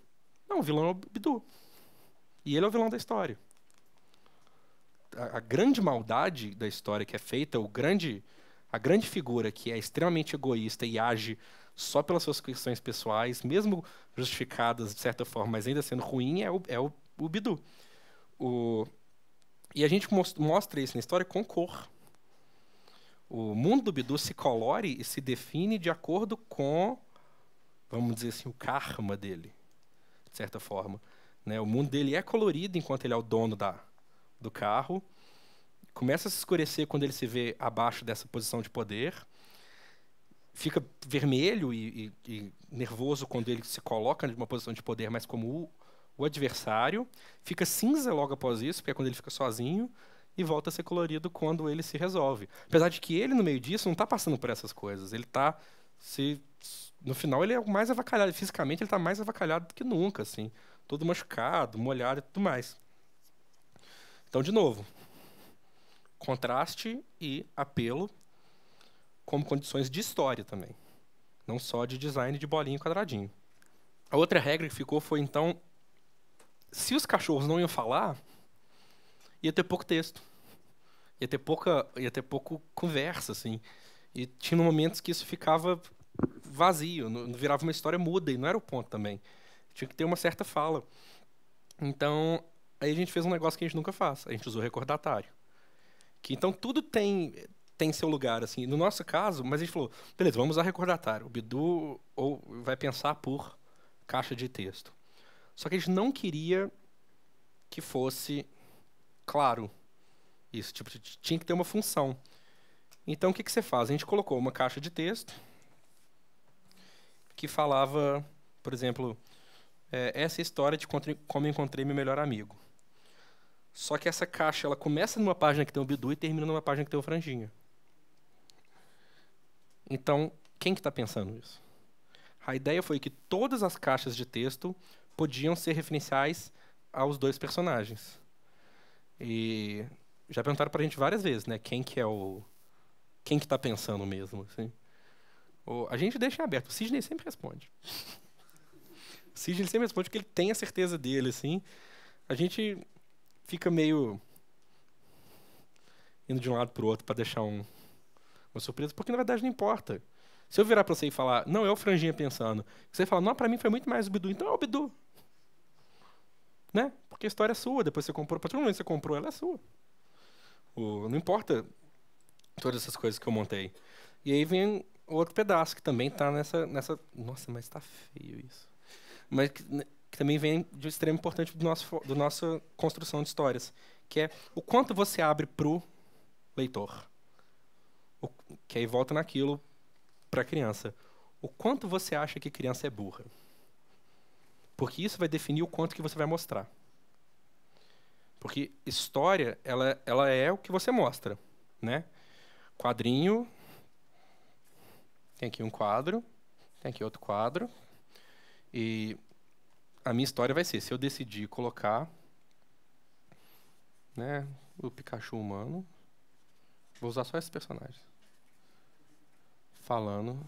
Não, o vilão é o Bidu. E ele é o vilão da história. A grande maldade da história que é feita, a grande figura que é extremamente egoísta e age só pelas suas questões pessoais, mesmo justificadas de certa forma, mas ainda sendo ruim, é o Bidu. E a gente mostra isso na história com cor. O mundo do Bidu se colore e se define de acordo com, vamos dizer assim, o karma dele, de certa forma. Né? O mundo dele é colorido enquanto ele é o dono do carro. Começa a se escurecer quando ele se vê abaixo dessa posição de poder. Fica vermelho e nervoso quando ele se coloca numa posição de poder, mas como o adversário. Fica cinza logo após isso, porque é quando ele fica sozinho. E volta a ser colorido quando ele se resolve. Apesar de que ele, no meio disso, não está passando por essas coisas. Ele está no final, ele é o mais avacalhado. Fisicamente, ele está mais avacalhado do que nunca, assim. Todo machucado, molhado e tudo mais. Então, de novo, contraste e apelo como condições de história também. Não só de design de bolinho e quadradinho. A outra regra que ficou foi, então, se os cachorros não iam falar, ia ter pouco texto. Ia ter pouco conversa, assim. E tinha momentos que isso ficava vazio, não virava uma história muda, e não era o ponto também. Tinha que ter uma certa fala. Então, aí a gente fez um negócio que a gente nunca faz. A gente usou recordatário. Então, tudo tem seu lugar, assim. No nosso caso, mas a gente falou, beleza, vamos usar recordatário. O Bidu vai pensar por caixa de texto. Só que a gente não queria que fosse claro isso. Tipo, tinha que ter uma função. Então, o que você faz? A gente colocou uma caixa de texto que falava, por exemplo, essa é a história de como eu encontrei meu melhor amigo. Só que essa caixa ela começa numa página que tem o Bidu e termina numa página que tem o Franjinha. Então, quem que está pensando isso? A ideia foi que todas as caixas de texto podiam ser referenciais aos dois personagens. E já perguntaram pra gente várias vezes, né? Quem que tá pensando mesmo, assim. A gente deixa em aberto. O Sidney sempre responde. O Sidney sempre responde porque ele tem a certeza dele, assim. A gente fica meio indo de um lado pro outro para deixar uma surpresa, porque na verdade não importa. Se eu virar para você e falar, não, é o Franjinha pensando, você fala, não, para mim foi muito mais o Bidu, então é o Bidu. Né? Porque a história é sua, depois você comprou, a partir do momento que você comprou, ela é sua. Não importa todas essas coisas que eu montei. E aí vem outro pedaço que também está nessa... Nossa, mas está feio isso. Mas que também vem de um extremo importante do nossa construção de histórias, que é o quanto você abre pro leitor. Que aí volta naquilo para a criança. O quanto você acha que a criança é burra. Porque isso vai definir o quanto que você vai mostrar. Porque história, ela é o que você mostra, né? Quadrinho, tem aqui um quadro, tem aqui outro quadro, e a minha história vai ser, se eu decidir colocar, né, o Pikachu humano, vou usar só esses personagens, falando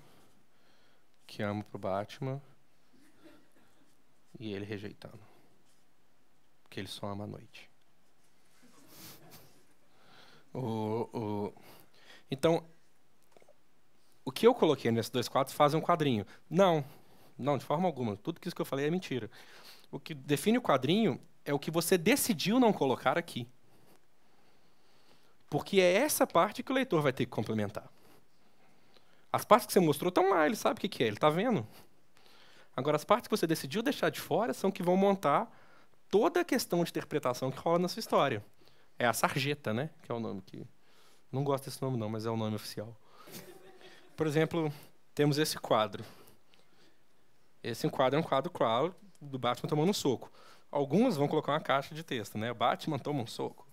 que ama pro Batman e ele rejeitando, porque ele só ama a noite. Então, o que eu coloquei nesses dois quadros faz um quadrinho. Não, de forma alguma. Tudo isso que eu falei é mentira. O que define o quadrinho é o que você decidiu não colocar aqui. Porque é essa parte que o leitor vai ter que complementar. As partes que você mostrou estão lá, ele sabe o que é, ele está vendo. Agora, as partes que você decidiu deixar de fora são que vão montar toda a questão de interpretação que rola na sua história. É a sarjeta, né? Que é o nome que... Não gosto desse nome não, mas é o nome oficial. Por exemplo, temos esse quadro. Esse quadro é um quadro claro do Batman tomando um soco. Alguns vão colocar uma caixa de texto, né? Batman toma um soco.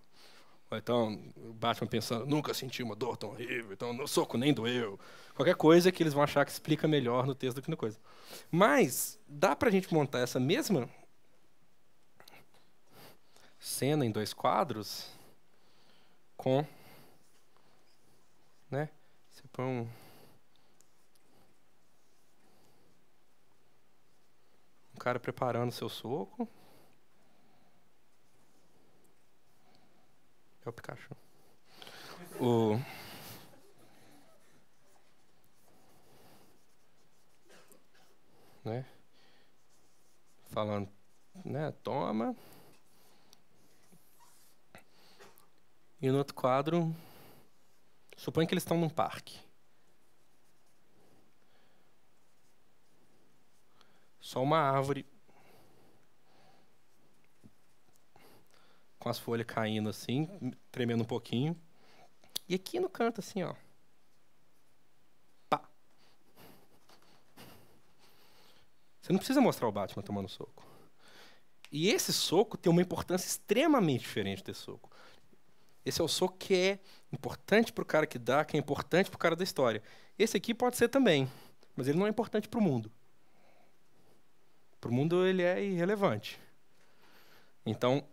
Ou então, o Batman pensando, nunca senti uma dor tão horrível, então no soco nem doeu. Qualquer coisa que eles vão achar que explica melhor no texto do que no coisa. Mas, dá pra gente montar essa mesma cena em dois quadros com... Né? Você põe um cara preparando seu soco. É o Pikachu. Né? Falando, né? Toma. E no outro quadro, suponho que eles estão num parque. Só uma árvore com as folhas caindo assim, tremendo um pouquinho. E aqui no canto, assim, ó. Pá. Você não precisa mostrar o Batman tomando soco. E esse soco tem uma importância extremamente diferente desse soco. Esse é o soco que é importante para o cara que dá, que é importante para o cara da história. Esse aqui pode ser também, mas ele não é importante para o mundo. Para o mundo ele é irrelevante. Então,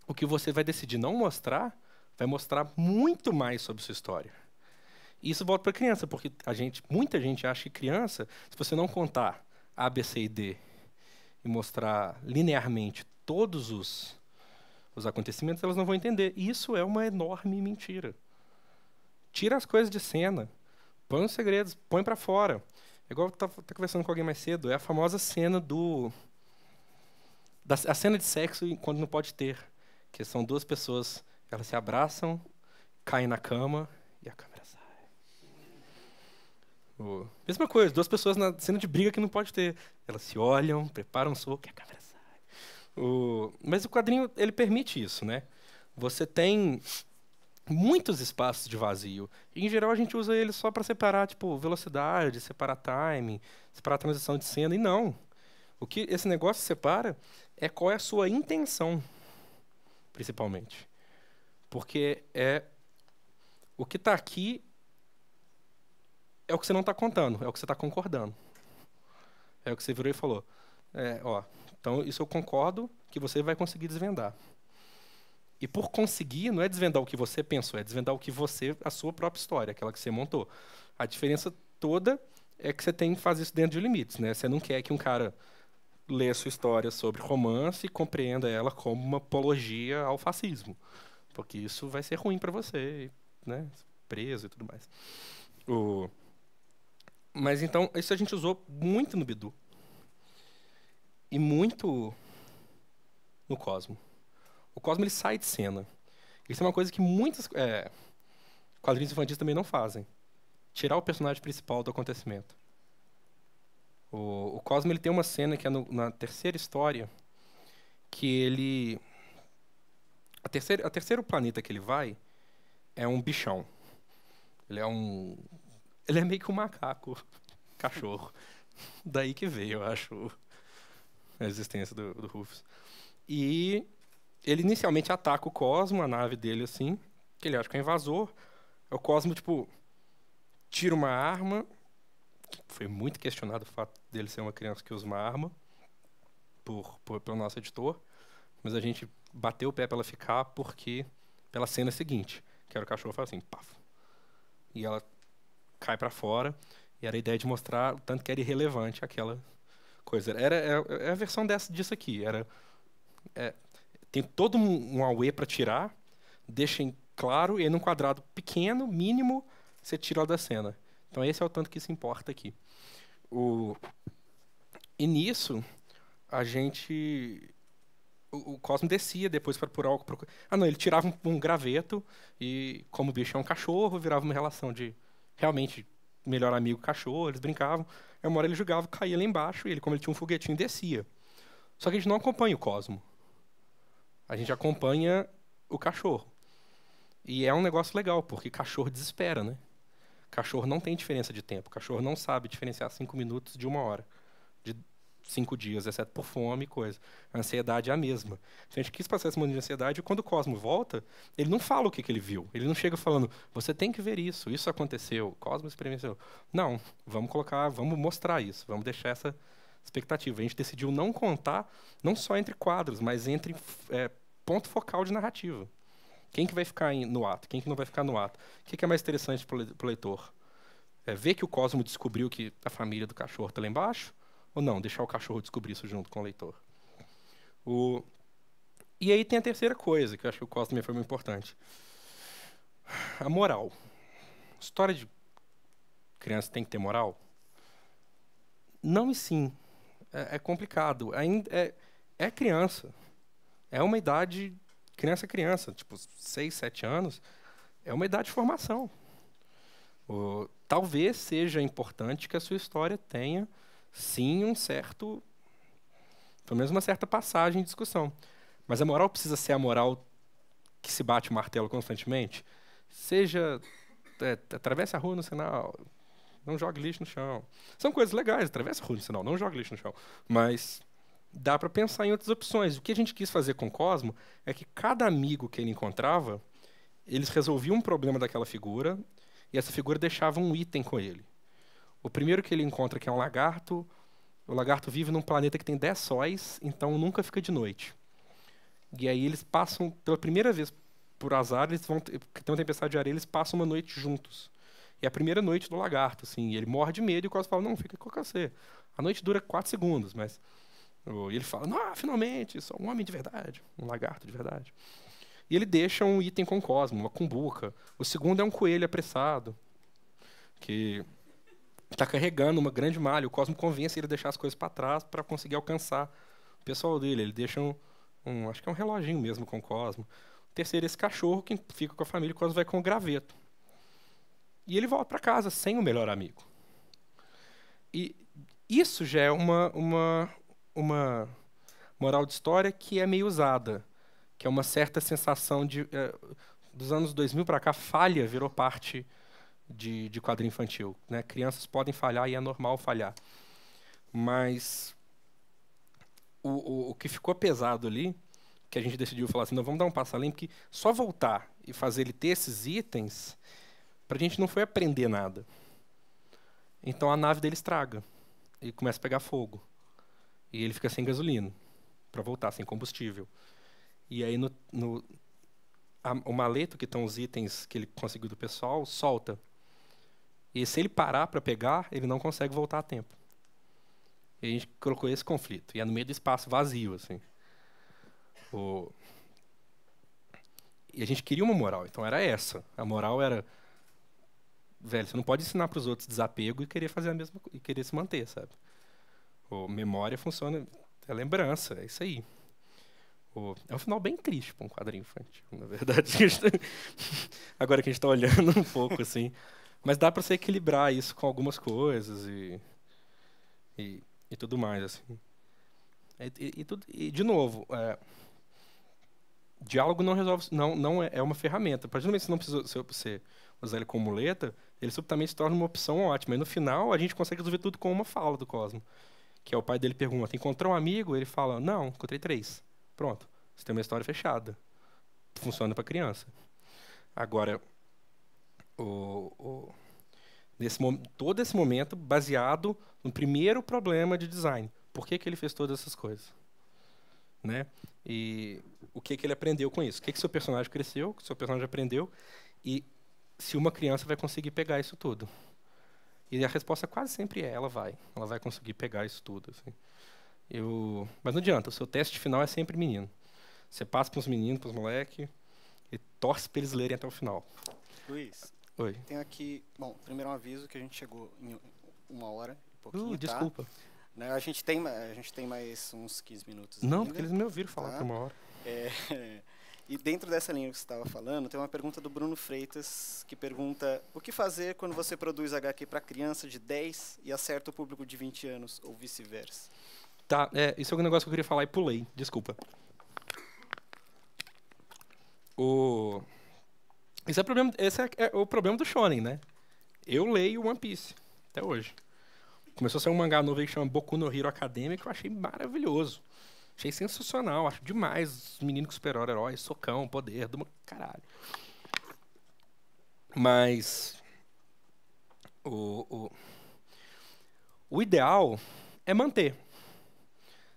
o que você vai decidir não mostrar, vai mostrar muito mais sobre sua história. E isso volta para a criança, porque muita gente acha que criança, se você não contar A, B, C e D e mostrar linearmente todos os acontecimentos, elas não vão entender. E isso é uma enorme mentira. Tira as coisas de cena, põe os segredos, põe para fora. É igual eu estava conversando com alguém mais cedo, é a famosa cena a cena de sexo quando não pode ter. Que são duas pessoas, elas se abraçam, caem na cama e a câmera sai. Mesma coisa, duas pessoas na cena de briga que não pode ter. Elas se olham, preparam um soco e a câmera sai. Mas o quadrinho, ele permite isso, né? Você tem muitos espaços de vazio. E, em geral, a gente usa ele só para separar, tipo, velocidade, separar time, separar transição de cena. E não. O que esse negócio separa é qual é a sua intenção, principalmente. Porque o que está aqui é o que você não está contando, é o que você está concordando. É o que você virou e falou. Então, isso eu concordo que você vai conseguir desvendar. E por conseguir, não é desvendar o que você pensou, é desvendar o que você, a sua própria história, aquela que você montou. A diferença toda é que você tem que fazer isso dentro de limites, né? Você não quer que um cara leia a sua história sobre romance e compreenda ela como uma apologia ao fascismo, porque isso vai ser ruim para você, né? Preso e tudo mais. O... Mas então, isso a gente usou muito no Bidu. E muito no Cosmo. O Cosmo ele sai de cena. Isso é uma coisa que muitos quadrinhos infantis também não fazem. Tirar o personagem principal do acontecimento. O Cosmo ele tem uma cena que é na terceira história, que ele... A terceiro planeta que ele vai é um bichão. Ele é meio que um macaco, cachorro. Daí que veio, eu acho, a existência do Rufus. E ele inicialmente ataca o Cosmo, a nave dele, assim, que ele acha que é invasor. O Cosmo, tipo, tira uma arma. Foi muito questionado o fato dele ser uma criança que usa uma arma pelo nosso editor. Mas a gente bateu o pé pra ela ficar pela cena seguinte, que era o cachorro fala assim, paf. E ela cai pra fora. E era a ideia de mostrar o tanto que era irrelevante aquela coisa. É a versão disso aqui. Tem todo um auê para tirar, deixem claro, e num quadrado pequeno, mínimo, você tira ela da cena. Então esse é o tanto que se importa aqui. E nisso, a gente... O Cosmo descia depois para procurar... não, ele tirava um graveto e, como o bicho é um cachorro, virava uma relação de realmente melhor amigo cachorro, eles brincavam. Aí uma hora ele jogava, caía lá embaixo, e ele, como ele tinha um foguetinho, descia. Só que a gente não acompanha o Cosmo. A gente acompanha o cachorro. E é um negócio legal, porque cachorro desespera, né? Cachorro não tem diferença de tempo. Cachorro não sabe diferenciar 5 minutos de 1 hora. De 5 dias, exceto por fome e coisa. A ansiedade é a mesma. Se a gente quis passar esse mundo de ansiedade, quando o Cosmo volta, ele não fala o que ele viu. Ele não chega falando, você tem que ver isso, isso aconteceu, o Cosmo experienciou. Não, vamos mostrar isso, vamos deixar essa expectativa. A gente decidiu não contar, não só entre quadros, mas entre ponto focal de narrativa. Quem que vai ficar no ato, quem que não vai ficar no ato. O que é mais interessante para o leitor? Ver que o Cosmo descobriu que a família do cachorro está lá embaixo? Ou não, deixar o cachorro descobrir isso junto com o leitor? E aí tem a terceira coisa, que eu acho que o Cosmo também foi muito importante. A moral. História de criança tem que ter moral? Não e sim. É complicado. Ainda é criança. É uma idade... Criança é criança. Tipo, 6, 7 anos. É uma idade de formação. Talvez seja importante que a sua história tenha, sim, pelo menos uma certa passagem de discussão. Mas a moral precisa ser a moral que se bate o martelo constantemente? Seja, atravesse a rua no sinal, não jogue lixo no chão. São coisas legais, atravesse a rua no sinal, não jogue lixo no chão. Mas dá para pensar em outras opções. O que a gente quis fazer com o Cosmo é que cada amigo que ele encontrava, eles resolviam um problema daquela figura, e essa figura deixava um item com ele. O primeiro que ele encontra, que é um lagarto, o lagarto vive num planeta que tem 10 sóis, então nunca fica de noite. E aí eles passam, pela primeira vez, por azar, eles vão tem uma tempestade de areia, eles passam uma noite juntos. E é a primeira noite do lagarto, assim, e ele morre de medo e o Cosmo fala, não, fica com você. A noite dura 4 segundos, mas... E ele fala, não, finalmente, sou um homem de verdade, um lagarto de verdade. E ele deixa um item com o Cosmo, uma cumbuca. O segundo é um coelho apressado, que está carregando uma grande malha. O Cosmo convence ele a deixar as coisas para trás para conseguir alcançar o pessoal dele. Ele deixa acho que é um reloginho mesmo com o Cosmo. O terceiro é esse cachorro, que fica com a família, o Cosmo vai com o graveto. E ele volta para casa sem o melhor amigo. E isso já é uma moral de história que é meio usada, que é uma certa sensação dos anos 2000 para cá, falha virou parte de quadrinho infantil, né? Crianças podem falhar e é normal falhar. Mas o que ficou pesado ali, que a gente decidiu falar assim, não, vamos dar um passo além, porque só voltar e fazer ele ter esses itens, pra gente não foi aprender nada. Então a nave dele estraga e começa a pegar fogo. E ele fica sem gasolina para voltar, sem combustível. E aí o maleto, que estão os itens que ele conseguiu do pessoal, solta. E se ele parar para pegar, ele não consegue voltar a tempo. E a gente colocou esse conflito. E é no meio do espaço vazio, assim. E a gente queria uma moral, então era essa. A moral era, velho, você não pode ensinar para os outros desapego e querer fazer a mesma e querer se manter, sabe? Memória funciona, é lembrança, é isso aí. É um final bem triste para um quadrinho infantil, na verdade. Agora que a gente está olhando um pouco, assim. Mas dá para você equilibrar isso com algumas coisas e tudo mais, assim. E de novo, diálogo não resolve, não é uma ferramenta. A partir do momento que você não precisa você usar ele como muleta, ele subitamente se torna uma opção ótima. E no final, a gente consegue resolver tudo com uma fala do Cosmo. Que é o pai dele pergunta, encontrou um amigo? Ele fala, não, encontrei 3. Pronto, você tem uma história fechada. Funciona para criança. Agora, todo esse momento baseado no primeiro problema de design. Por que ele fez todas essas coisas? Né? E o que ele aprendeu com isso? O que seu personagem cresceu, o que seu personagem aprendeu, e se uma criança vai conseguir pegar isso tudo. E a resposta quase sempre é, ela vai conseguir pegar isso tudo. Assim. Mas não adianta, o seu teste final é sempre menino. Você passa para os meninos, para os moleques, e torce para eles lerem até o final. Luiz, oi. Tem aqui, bom, primeiro um aviso que a gente chegou em 1 hora, um pouquinho, desculpa. Tá? Né, a gente tem mais uns 15 minutos Não, ainda, porque eles me ouviram falar tá? por 1 hora. E dentro dessa linha que você estava falando, tem uma pergunta do Bruno Freitas, que pergunta: o que fazer quando você produz HQ para criança de 10 e acerta o público de 20 anos, ou vice-versa? Tá, isso é um negócio que eu queria falar e pulei, desculpa. Esse é o problema do shonen, né? Eu leio One Piece, até hoje. Começou a sair um mangá novo aí que chama Boku no Hero Academia, que eu achei maravilhoso. Achei sensacional, acho demais os meninos com super-heróis, socão, poder, do caralho. Mas o ideal é manter.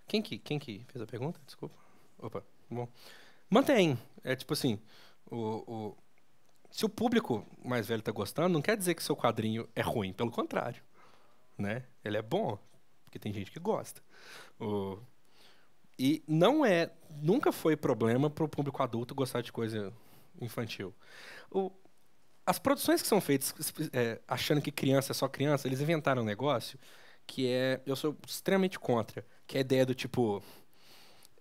Quem que fez a pergunta? Desculpa. Opa, bom. Mantém. É tipo assim, se o público mais velho está gostando, não quer dizer que seu quadrinho é ruim, pelo contrário. Né? Ele é bom, porque tem gente que gosta. E nunca foi problema para o público adulto gostar de coisa infantil. As produções que são feitas achando que criança é só criança, eles inventaram um negócio que eu sou extremamente contra, que é a ideia do tipo,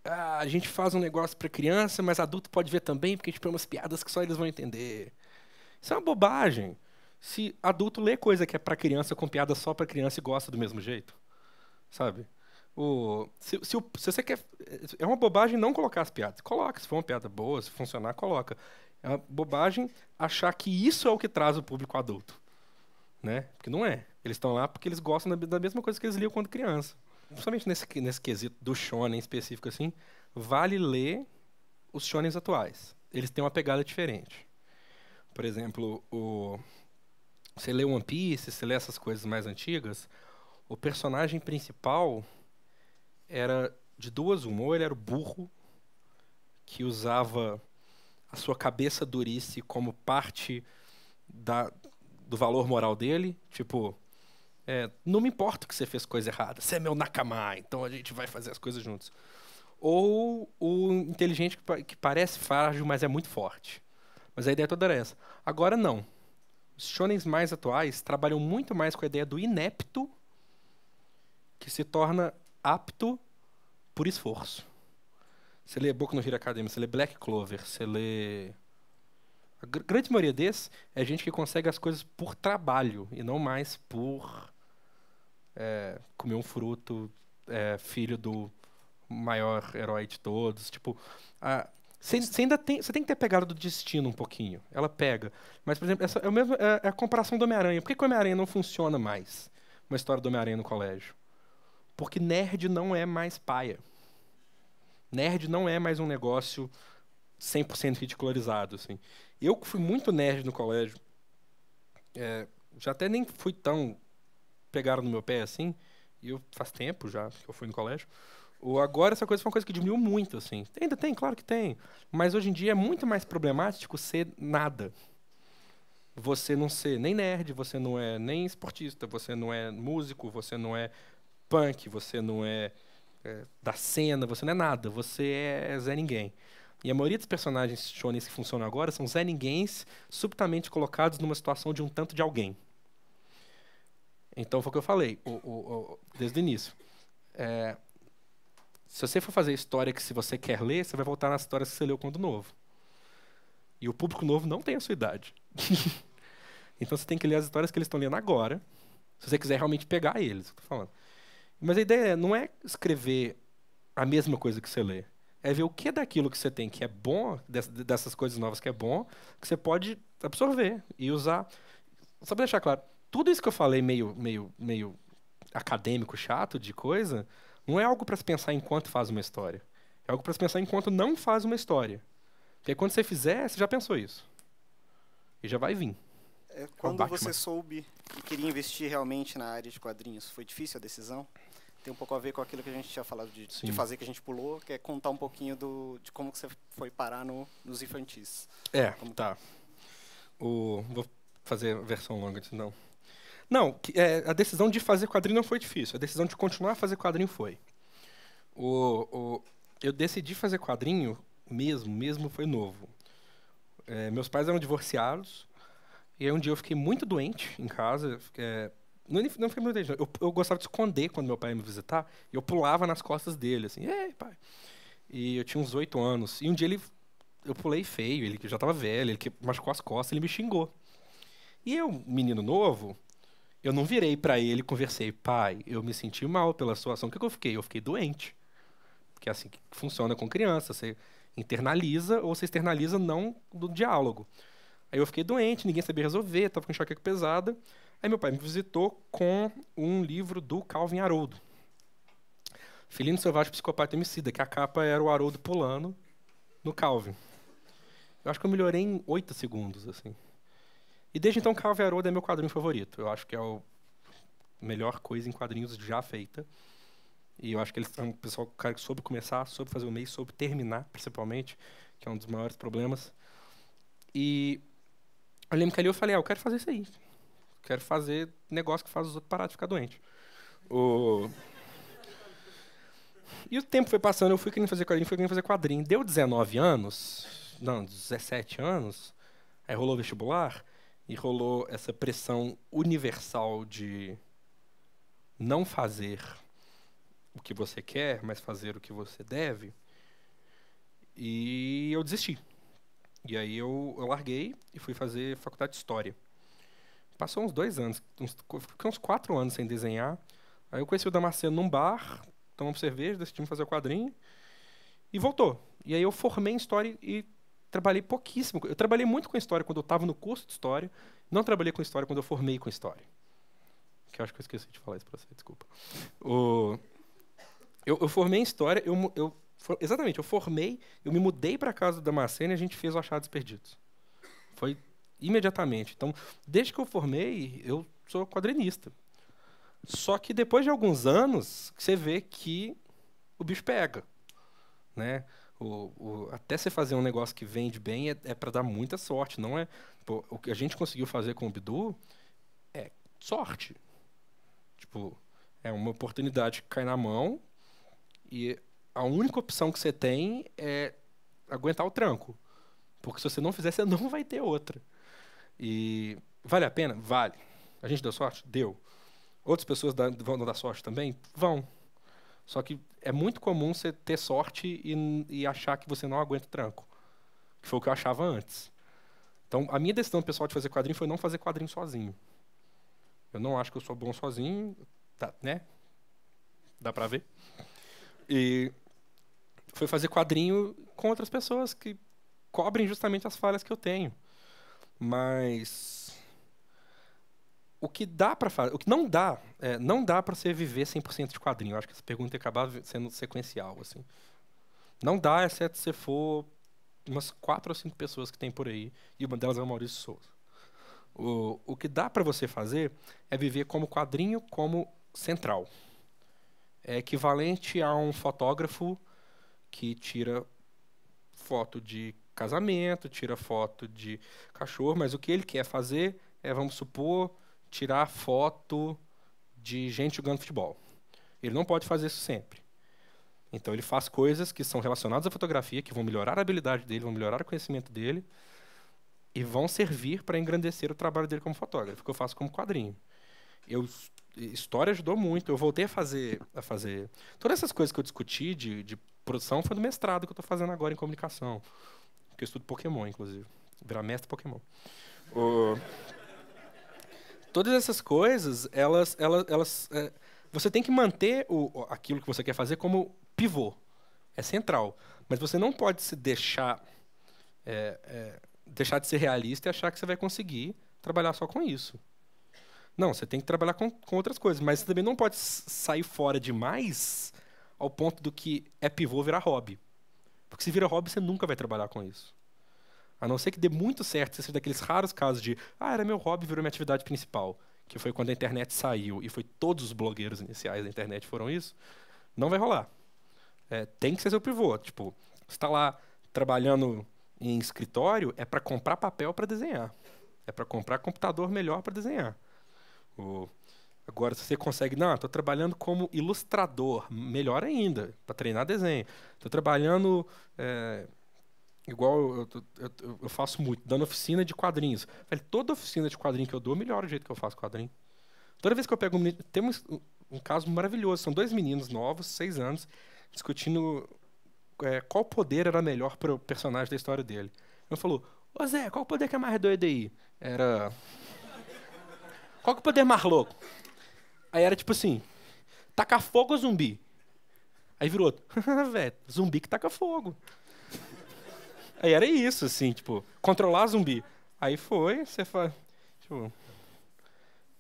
a gente faz um negócio para criança, mas adulto pode ver também, porque a gente põe umas piadas que só eles vão entender. Isso é uma bobagem. Se adulto lê coisa que é para criança com piada só para criança e gosta do mesmo jeito, sabe? Se você quer, é uma bobagem não colocar as piadas. Coloca, se for uma piada boa, se funcionar, coloca. É uma bobagem achar que isso é o que traz o público adulto, né? Porque não é. Eles estão lá porque eles gostam da mesma coisa que eles liam quando criança. Principalmente nesse quesito do shonen específico assim, vale ler os shonens atuais. Eles têm uma pegada diferente. Por exemplo, você lê One Piece, você lê essas coisas mais antigas, o personagem principal era de duas uma. Ou ele era o burro, que usava a sua cabeça durice como parte do valor moral dele. Tipo, não me importa que você fez coisa errada, você é meu nakama, então a gente vai fazer as coisas juntos. Ou o inteligente que parece frágil, mas é muito forte. Mas a ideia toda era essa. Agora não. Os shonens mais atuais trabalham muito mais com a ideia do inepto que se torna apto por esforço. Você lê Boku no Hero Academia, você lê Black Clover, você lê... A grande maioria desses é gente que consegue as coisas por trabalho e não mais por comer um fruto, filho do maior herói de todos. Tipo, você tem que ter pegada do destino um pouquinho. Ela pega. Mas, por exemplo, essa é a comparação do Homem-Aranha. Por que o Homem-Aranha não funciona mais? Uma história do Homem-Aranha no colégio. Porque nerd não é mais paia. Nerd não é mais um negócio 100% ridicularizado. Assim. Eu que fui muito nerd no colégio, já até nem fui tão pegado no meu pé assim, e faz tempo já que eu fui no colégio, Agora essa coisa foi uma coisa que diminuiu muito, assim. Ainda tem, claro que tem. Mas hoje em dia é muito mais problemático ser nada. Você não ser nem nerd, você não é nem esportista, você não é músico, você não é punk, você não é, da cena, você não é nada. Você é Zé Ninguém. E a maioria dos personagens shonens que funcionam agora são Zé Ninguéms subitamente colocados numa situação de um tanto de alguém. Então foi o que eu falei desde o início. Se você for fazer história que se você quer ler, você vai voltar nas histórias que você leu quando novo. E o público novo não tem a sua idade. Então você tem que ler as histórias que eles estão lendo agora, se você quiser realmente pegar eles, eu tô falando. Mas a ideia não é escrever a mesma coisa que você lê. É ver o que daquilo que você tem que é bom, dessas coisas novas que é bom, que você pode absorver e usar. Só para deixar claro, tudo isso que eu falei meio acadêmico, chato de coisa, não é algo para se pensar enquanto faz uma história. É algo para se pensar enquanto não faz uma história. Porque quando você fizer, você já pensou isso. E já vai vir. Quando você soube que queria investir realmente na área de quadrinhos, foi difícil a decisão? Tem um pouco a ver com aquilo que a gente tinha falado de fazer, que a gente pulou, que é contar um pouquinho de como que você foi parar nos infantis. Tá. Vou fazer a versão longa disso, não. Não, a decisão de fazer quadrinho não foi difícil. A decisão de continuar a fazer quadrinho foi. Eu decidi fazer quadrinho mesmo foi novo. Meus pais eram divorciados. E aí um dia eu fiquei muito doente em casa. Não fiquei muito doente, não. Eu gostava de esconder quando meu pai ia me visitar. E eu pulava nas costas dele, assim, ei, pai. E eu tinha uns 8 anos. E um dia eu pulei feio, ele já estava velho, ele que machucou as costas, ele me xingou. E eu, menino novo, eu não virei para ele e conversei, pai, eu me senti mal pela situação. O que eu fiquei? Eu fiquei doente. Porque é assim que funciona com criança. Você internaliza ou você externaliza não do diálogo. Aí eu fiquei doente, ninguém sabia resolver, estava com enxaqueca pesada. Aí meu pai me visitou com um livro do Calvin Haroldo. Felino Selvagem, Psicopata e Homicida, que a capa era o Haroldo pulando no Calvin. Eu acho que eu melhorei em 8 segundos, assim. E desde então, Calvin Haroldo é meu quadrinho favorito. Eu acho que é a melhor coisa em quadrinhos já feita. E eu acho que eles são um pessoal cara que soube começar, soube fazer o mês, soube terminar, principalmente, que é um dos maiores problemas. E eu lembro que ali eu falei, eu quero fazer isso aí. Quero fazer negócio que faz os outros parar de ficar doente. E o tempo foi passando, eu fui querendo fazer quadrinho. Deu 19 anos, não, 17 anos, aí rolou o vestibular e rolou essa pressão universal de não fazer o que você quer, mas fazer o que você deve. E eu desisti. E aí eu larguei e fui fazer faculdade de História. Passou uns 2 anos, fiquei uns 4 anos sem desenhar. Aí eu conheci o Damasceno num bar, tomamos cerveja, decidimos fazer o quadrinho e voltou. E aí eu formei em História e trabalhei pouquíssimo. Eu trabalhei muito com História quando eu estava no curso de História, não trabalhei com História quando eu formei com História. Que eu acho que eu esqueci de falar isso para você, desculpa. Eu formei em História, exatamente, eu formei, eu me mudei para casa do Damasceno e a gente fez o Achados Perdidos. Foi imediatamente. Então, desde que eu formei, eu sou quadrinista. Só que depois de alguns anos, você vê que o bicho pega, né? Até você fazer um negócio que vende bem é para dar muita sorte, não é? Pô, o que a gente conseguiu fazer com o Bidu é sorte. Tipo, é uma oportunidade que cai na mão e a única opção que você tem é aguentar o tranco. Porque se você não fizer, você não vai ter outra. E vale a pena? Vale. A gente deu sorte? Deu. Outras pessoas vão dar sorte também? Vão. Só que é muito comum você ter sorte e achar que você não aguenta o tranco. Que foi o que eu achava antes. Então, a minha decisão pessoal de fazer quadrinho foi não fazer quadrinho sozinho. Eu não acho que eu sou bom sozinho, tá, né? Dá pra ver. E foi fazer quadrinho com outras pessoas que cobrem justamente as falhas que eu tenho. Mas o que dá para fazer, o que não dá, não dá para você viver 100% de quadrinho. Eu acho que essa pergunta ia acabar sendo sequencial, assim. Não dá, exceto se for umas 4 ou 5 pessoas que tem por aí, e uma delas é o Maurício Souza. O que dá para você fazer é viver como quadrinho como central. é equivalente a um fotógrafo que tira foto de casamento, tira foto de cachorro, mas o que ele quer fazer é, vamos supor, tirar foto de gente jogando futebol. Ele não pode fazer isso sempre. Então ele faz coisas que são relacionadas à fotografia, que vão melhorar a habilidade dele, vão melhorar o conhecimento dele e vão servir para engrandecer o trabalho dele como fotógrafo, que eu faço como quadrinho. História ajudou muito. Eu voltei a fazer todas essas coisas que eu discuti de produção foi do mestrado que eu estou fazendo agora em comunicação, que eu estudo Pokémon, inclusive, virar mestre Pokémon. Todas essas coisas, você tem que manter aquilo que você quer fazer como pivô, é central. Mas você não pode se deixar de ser realista e achar que você vai conseguir trabalhar só com isso. Não, você tem que trabalhar com outras coisas, mas você também não pode sair fora demais ao ponto do que é pivô virar hobby. Porque se vira hobby, você nunca vai trabalhar com isso. A não ser que dê muito certo, seja daqueles raros casos de era meu hobby, virou minha atividade principal, que foi quando a internet saiu e foi todos os blogueiros iniciais da internet foram isso, não vai rolar. Tem que ser seu pivô. Tipo, você está lá trabalhando em escritório, é para comprar papel para desenhar. É para comprar computador melhor para desenhar. Agora, se você consegue, não, estou trabalhando como ilustrador, melhor ainda, para treinar desenho. Estou trabalhando, igual eu faço muito, dando oficina de quadrinhos. Toda oficina de quadrinho que eu dou, melhora o jeito que eu faço quadrinho. Toda vez que eu pego um menino, tem um caso maravilhoso, são 2 meninos novos, 6 anos, discutindo qual poder era melhor para o personagem da história dele. Eu falou, ô Zé, qual poder que é mais doido aí? Qual que é o poder mais louco? Aí era tipo assim, tacar fogo ou zumbi? Aí virou outro, velho, zumbi que taca fogo. Aí era isso, assim, tipo, controlar zumbi. Aí foi, você faz, tipo,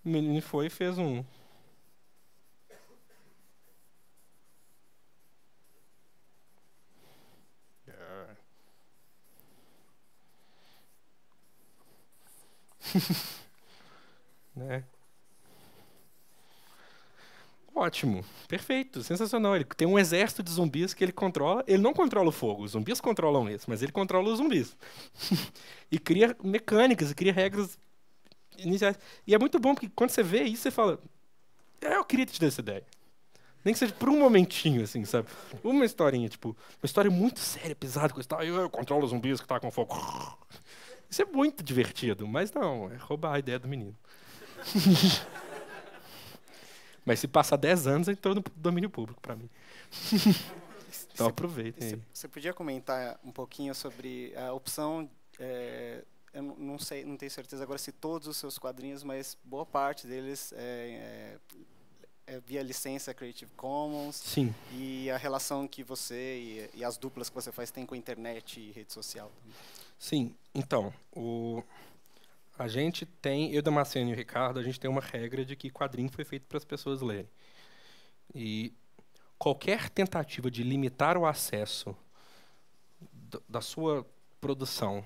o menino foi e fez um... né? Ótimo, perfeito, sensacional. Ele tem um exército de zumbis que ele controla. Ele não controla o fogo, os zumbis controlam isso, mas ele controla os zumbis. E cria mecânicas, e cria regras iniciais. E é muito bom porque quando você vê isso, você fala: eu queria te dar essa ideia. Nem que seja por um momentinho, assim, sabe? Uma historinha, tipo, uma história muito séria, pesada, coisa e tal. Eu controlo os zumbis que tá com fogo. Isso é muito divertido, mas não, é roubar a ideia do menino. Mas se passar 10 anos, entrou no domínio público para mim. Então aproveitem aí. Você podia comentar um pouquinho sobre a opção, eu não sei, não tenho certeza agora se todos os seus quadrinhos, mas boa parte deles é via licença Creative Commons. Sim. E a relação que você e as duplas que você faz tem com a internet e rede social também. Sim, então, a gente tem, eu, Damasceno e o Ricardo, a gente tem uma regra de que quadrinho foi feito para as pessoas lerem. E qualquer tentativa de limitar o acesso da sua produção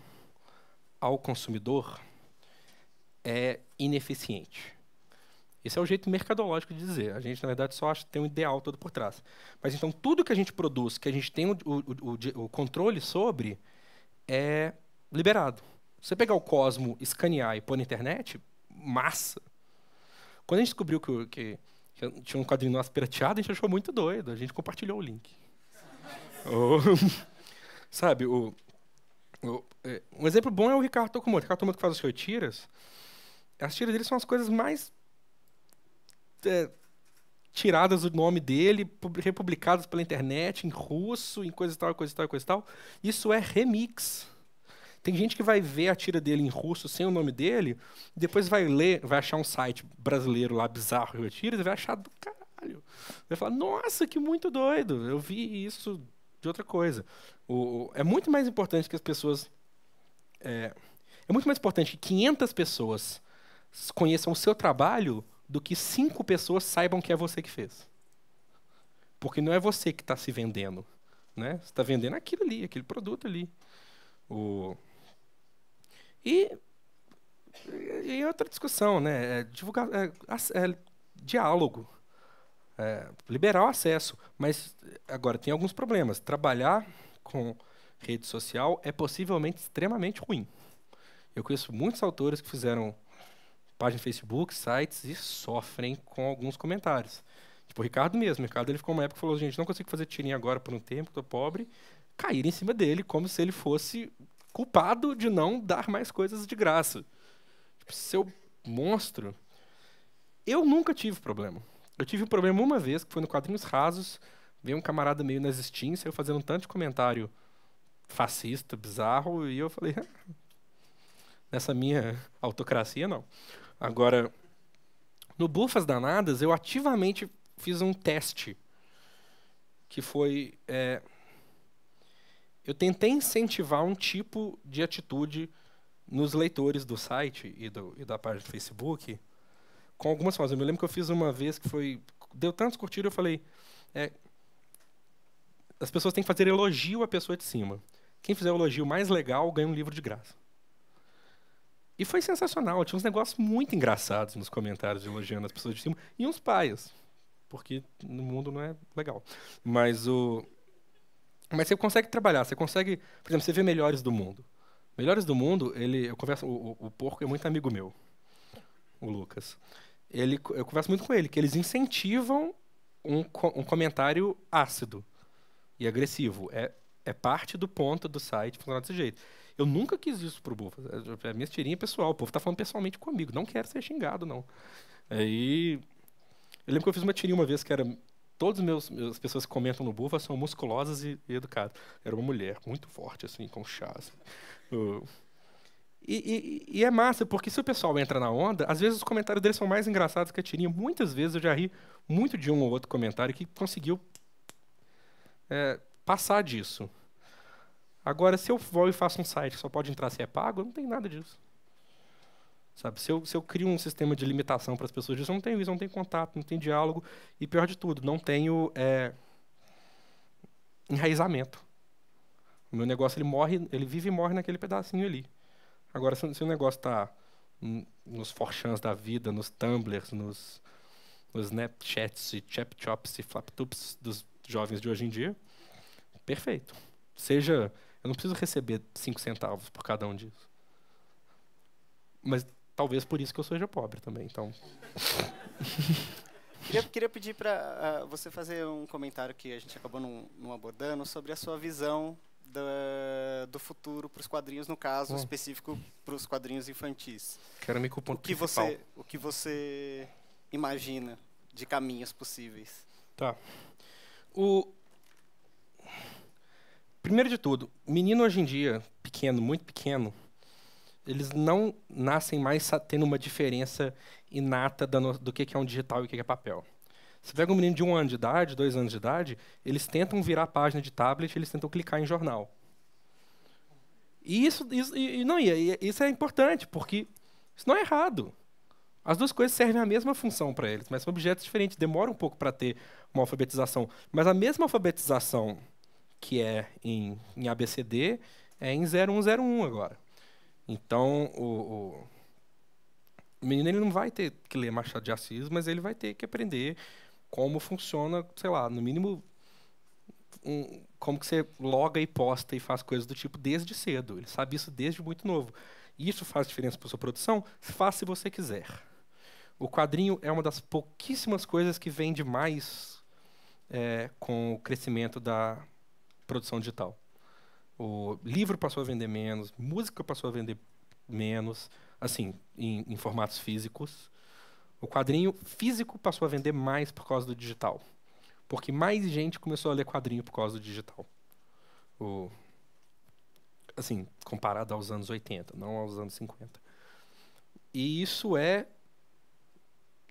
ao consumidor é ineficiente. Esse é o jeito mercadológico de dizer. A gente, na verdade, só acha que tem um ideal todo por trás. Mas, então, tudo que a gente produz, que a gente tem o controle sobre, é liberado. Se você pegar o Cosmo, escanear e pôr na internet, massa. Quando a gente descobriu que tinha um quadrinho nosso pirateado, a gente achou muito doido. A gente compartilhou o link. Sabe, um exemplo bom é o Ricardo Tokumoto. O Ricardo Tokumoto que faz as tiras. As tiras dele são as coisas mais tiradas do nome dele, republicadas pela internet, em russo, em coisa e tal, coisa e tal, coisa e tal. Isso é remix. Tem gente que vai ver a tira dele em russo sem o nome dele, e depois vai ler, vai achar um site brasileiro lá bizarro de tiras e vai achar do caralho. Vai falar, nossa, que muito doido, eu vi isso de outra coisa. É muito mais importante que as pessoas... É muito mais importante que 500 pessoas conheçam o seu trabalho do que 5 pessoas saibam que é você que fez. Porque não é você que está se vendendo, né? Você está vendendo aquilo ali, aquele produto ali. E outra discussão, né? Divulgar, diálogo. liberar o acesso. Mas agora tem alguns problemas. Trabalhar com rede social é possivelmente extremamente ruim. Eu conheço muitos autores que fizeram página no Facebook, sites e sofrem com alguns comentários. Tipo o Ricardo mesmo. O Ricardo ele ficou uma época e falou: gente, não consigo fazer tirinha agora por um tempo, tô pobre. Caíram em cima dele como se ele fosse culpado de não dar mais coisas de graça. Tipo, seu monstro. Eu nunca tive problema. Eu tive um problema uma vez, que foi no Quadrinhos Rasos. Veio um camarada meio nazistinho, saiu fazendo um tanto de comentário fascista, bizarro, e eu falei: nessa minha autocracia, não. Agora, no Bufas Danadas, eu ativamente fiz um teste, que foi... eu tentei incentivar um tipo de atitude nos leitores do site e da página do Facebook, com algumas formas. Eu me lembro que eu fiz uma vez que foi... Deu tantos curtidas, eu falei... as pessoas têm que fazer elogio à pessoa de cima. Quem fizer o elogio mais legal ganha um livro de graça. E foi sensacional. Tinha uns negócios muito engraçados nos comentários elogiando as pessoas de cima. E uns paias. Porque no mundo não é legal. Mas você consegue trabalhar. Você consegue... Por exemplo, você vê Melhores do Mundo. Melhores do Mundo, eu converso... O Porco é muito amigo meu. O Lucas. Eu converso muito com ele. Que eles incentivam um comentário ácido e agressivo. É parte do ponto do site funcionar desse jeito. Eu nunca quis isso pro Bufas. É a minha tirinha pessoal. O povo tá falando pessoalmente comigo. Não quero ser xingado, não. Aí... Eu lembro que eu fiz uma tirinha uma vez que era... Todas as pessoas que comentam no Bufas são musculosas e educadas. Era uma mulher muito forte, assim, com chá. Assim. E é massa, porque se o pessoal entra na onda, às vezes os comentários deles são mais engraçados que a tirinha. Muitas vezes eu já ri muito de um ou outro comentário que conseguiu passar disso. Agora, se eu vou e faço um site que só pode entrar se é pago, não tem nada disso. Sabe? Se eu crio um sistema de limitação para as pessoas disso, eu não tenho isso, eu não tenho contato, não tenho diálogo. E pior de tudo, não tenho enraizamento. O meu negócio ele vive e morre naquele pedacinho ali. Agora, se o negócio está nos forchans da vida, nos Tumblrs, nos Snapchats e Chapchops e Flaptups dos jovens de hoje em dia, perfeito. Eu não preciso receber 5 centavos por cada um disso. Mas talvez por isso que eu seja pobre também, então... Queria pedir para você fazer um comentário que a gente acabou não abordando sobre a sua visão do futuro para os quadrinhos, no caso específico para os quadrinhos infantis. Quero me culpar. O que você imagina de caminhos possíveis? Tá. Primeiro de tudo, menino hoje em dia, pequeno, muito pequeno, eles não nascem mais tendo uma diferença inata do que é um digital e o que é papel. Você pega um menino de 1 ano de idade, 2 anos de idade, eles tentam virar a página de tablet, eles tentam clicar em jornal. E isso é importante, porque isso não é errado. As duas coisas servem a mesma função para eles, mas são objetos diferentes. Demora um pouco para ter uma alfabetização. Mas a mesma alfabetização que é em ABCD é em 0101 agora. Então, o menino ele não vai ter que ler Machado de Assis, mas ele vai ter que aprender como funciona, sei lá, no mínimo, como que você loga e posta e faz coisas do tipo desde cedo. Ele sabe isso desde muito novo. E isso faz diferença para sua produção? Faz se você quiser. O quadrinho é uma das pouquíssimas coisas que vende mais com o crescimento da produção digital. O livro passou a vender menos, música passou a vender menos, assim, em formatos físicos. O quadrinho físico passou a vender mais por causa do digital. Porque mais gente começou a ler quadrinho por causa do digital. Assim, comparado aos anos 80, não aos anos 50. E isso é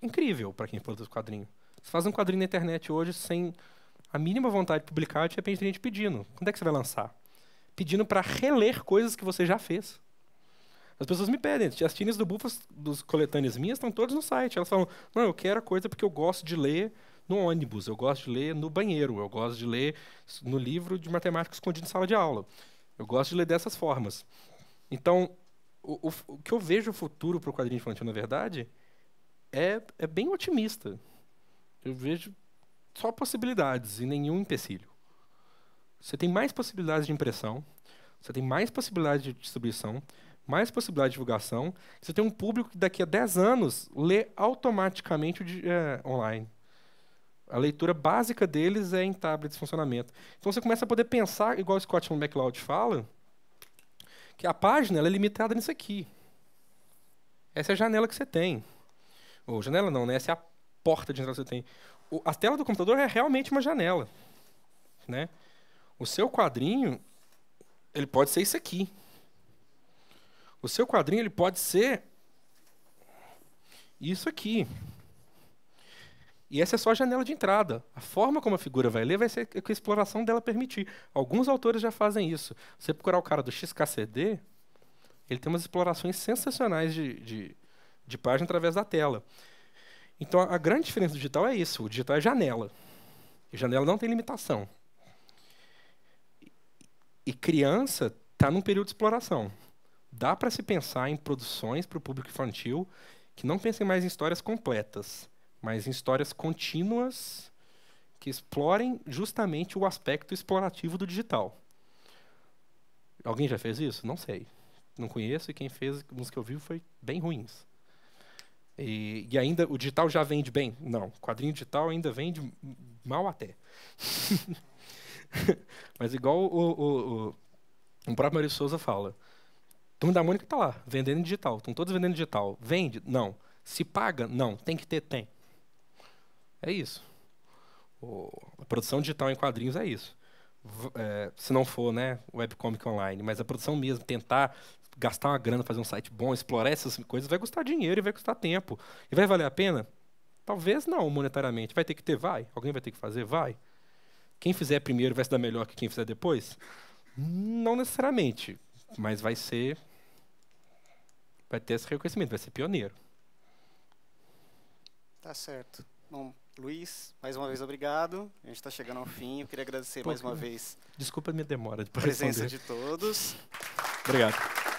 incrível para quem produz quadrinho. Você faz um quadrinho na internet hoje sem a mínima vontade de publicar, de repente tem gente pedindo. Quando é que você vai lançar? Pedindo para reler coisas que você já fez. As pessoas me pedem. As tirinhas do Bufas, dos coletâneas minhas, estão todas no site. Elas falam, não, eu quero a coisa porque eu gosto de ler no ônibus, eu gosto de ler no banheiro, eu gosto de ler no livro de matemática escondido em sala de aula. Eu gosto de ler dessas formas. Então, o que eu vejo o futuro para o quadrinho infantil, na verdade, é bem otimista. Eu vejo só possibilidades e nenhum empecilho. Você tem mais possibilidades de impressão, você tem mais possibilidades de distribuição, mais possibilidade de divulgação. Você tem um público que daqui a 10 anos lê automaticamente online. A leitura básica deles é em tablet de funcionamento. Então você começa a poder pensar, igual o Scott McCloud fala, que a página ela é limitada nisso aqui. Essa é a janela que você tem. Ou janela não, né? Essa é a porta de entrada que você tem. A tela do computador é realmente uma janela, né? O seu quadrinho, ele pode ser isso aqui. O seu quadrinho, ele pode ser isso aqui. E essa é só a janela de entrada. A forma como a figura vai ler vai ser o que a exploração dela permitir. Alguns autores já fazem isso. Se você procurar o cara do XKCD, ele tem umas explorações sensacionais de página através da tela. Então, a grande diferença do digital é isso. O digital é janela. E janela não tem limitação. E criança está num período de exploração. Dá para se pensar em produções para o público infantil que não pensem mais em histórias completas, mas em histórias contínuas que explorem justamente o aspecto explorativo do digital. Alguém já fez isso? Não sei. Não conheço, e quem fez, uns que eu vi, foi bem ruins. E ainda o digital já vende bem? Não. O quadrinho digital ainda vende mal até. Mas igual o próprio Maurício Souza fala, Turma da Mônica está lá, vendendo em digital. Estão todos vendendo digital. Vende? Não. Se paga? Não. Tem que ter? Tem. É isso. A produção digital em quadrinhos é isso. Se não for, né, webcomic online, mas a produção mesmo, tentar gastar uma grana, fazer um site bom, explorar essas coisas, vai custar dinheiro e vai custar tempo. E vai valer a pena? Talvez não, monetariamente. Vai ter que ter? Vai. Alguém vai ter que fazer? Vai. Quem fizer primeiro vai se dar melhor que quem fizer depois? Não necessariamente, mas vai ter esse reconhecimento, vai ser pioneiro. Tá certo. Bom, Luiz, mais uma vez obrigado. A gente está chegando ao fim. Eu queria agradecer mais uma vez. Desculpa a minha demora de a presença de todos. Obrigado.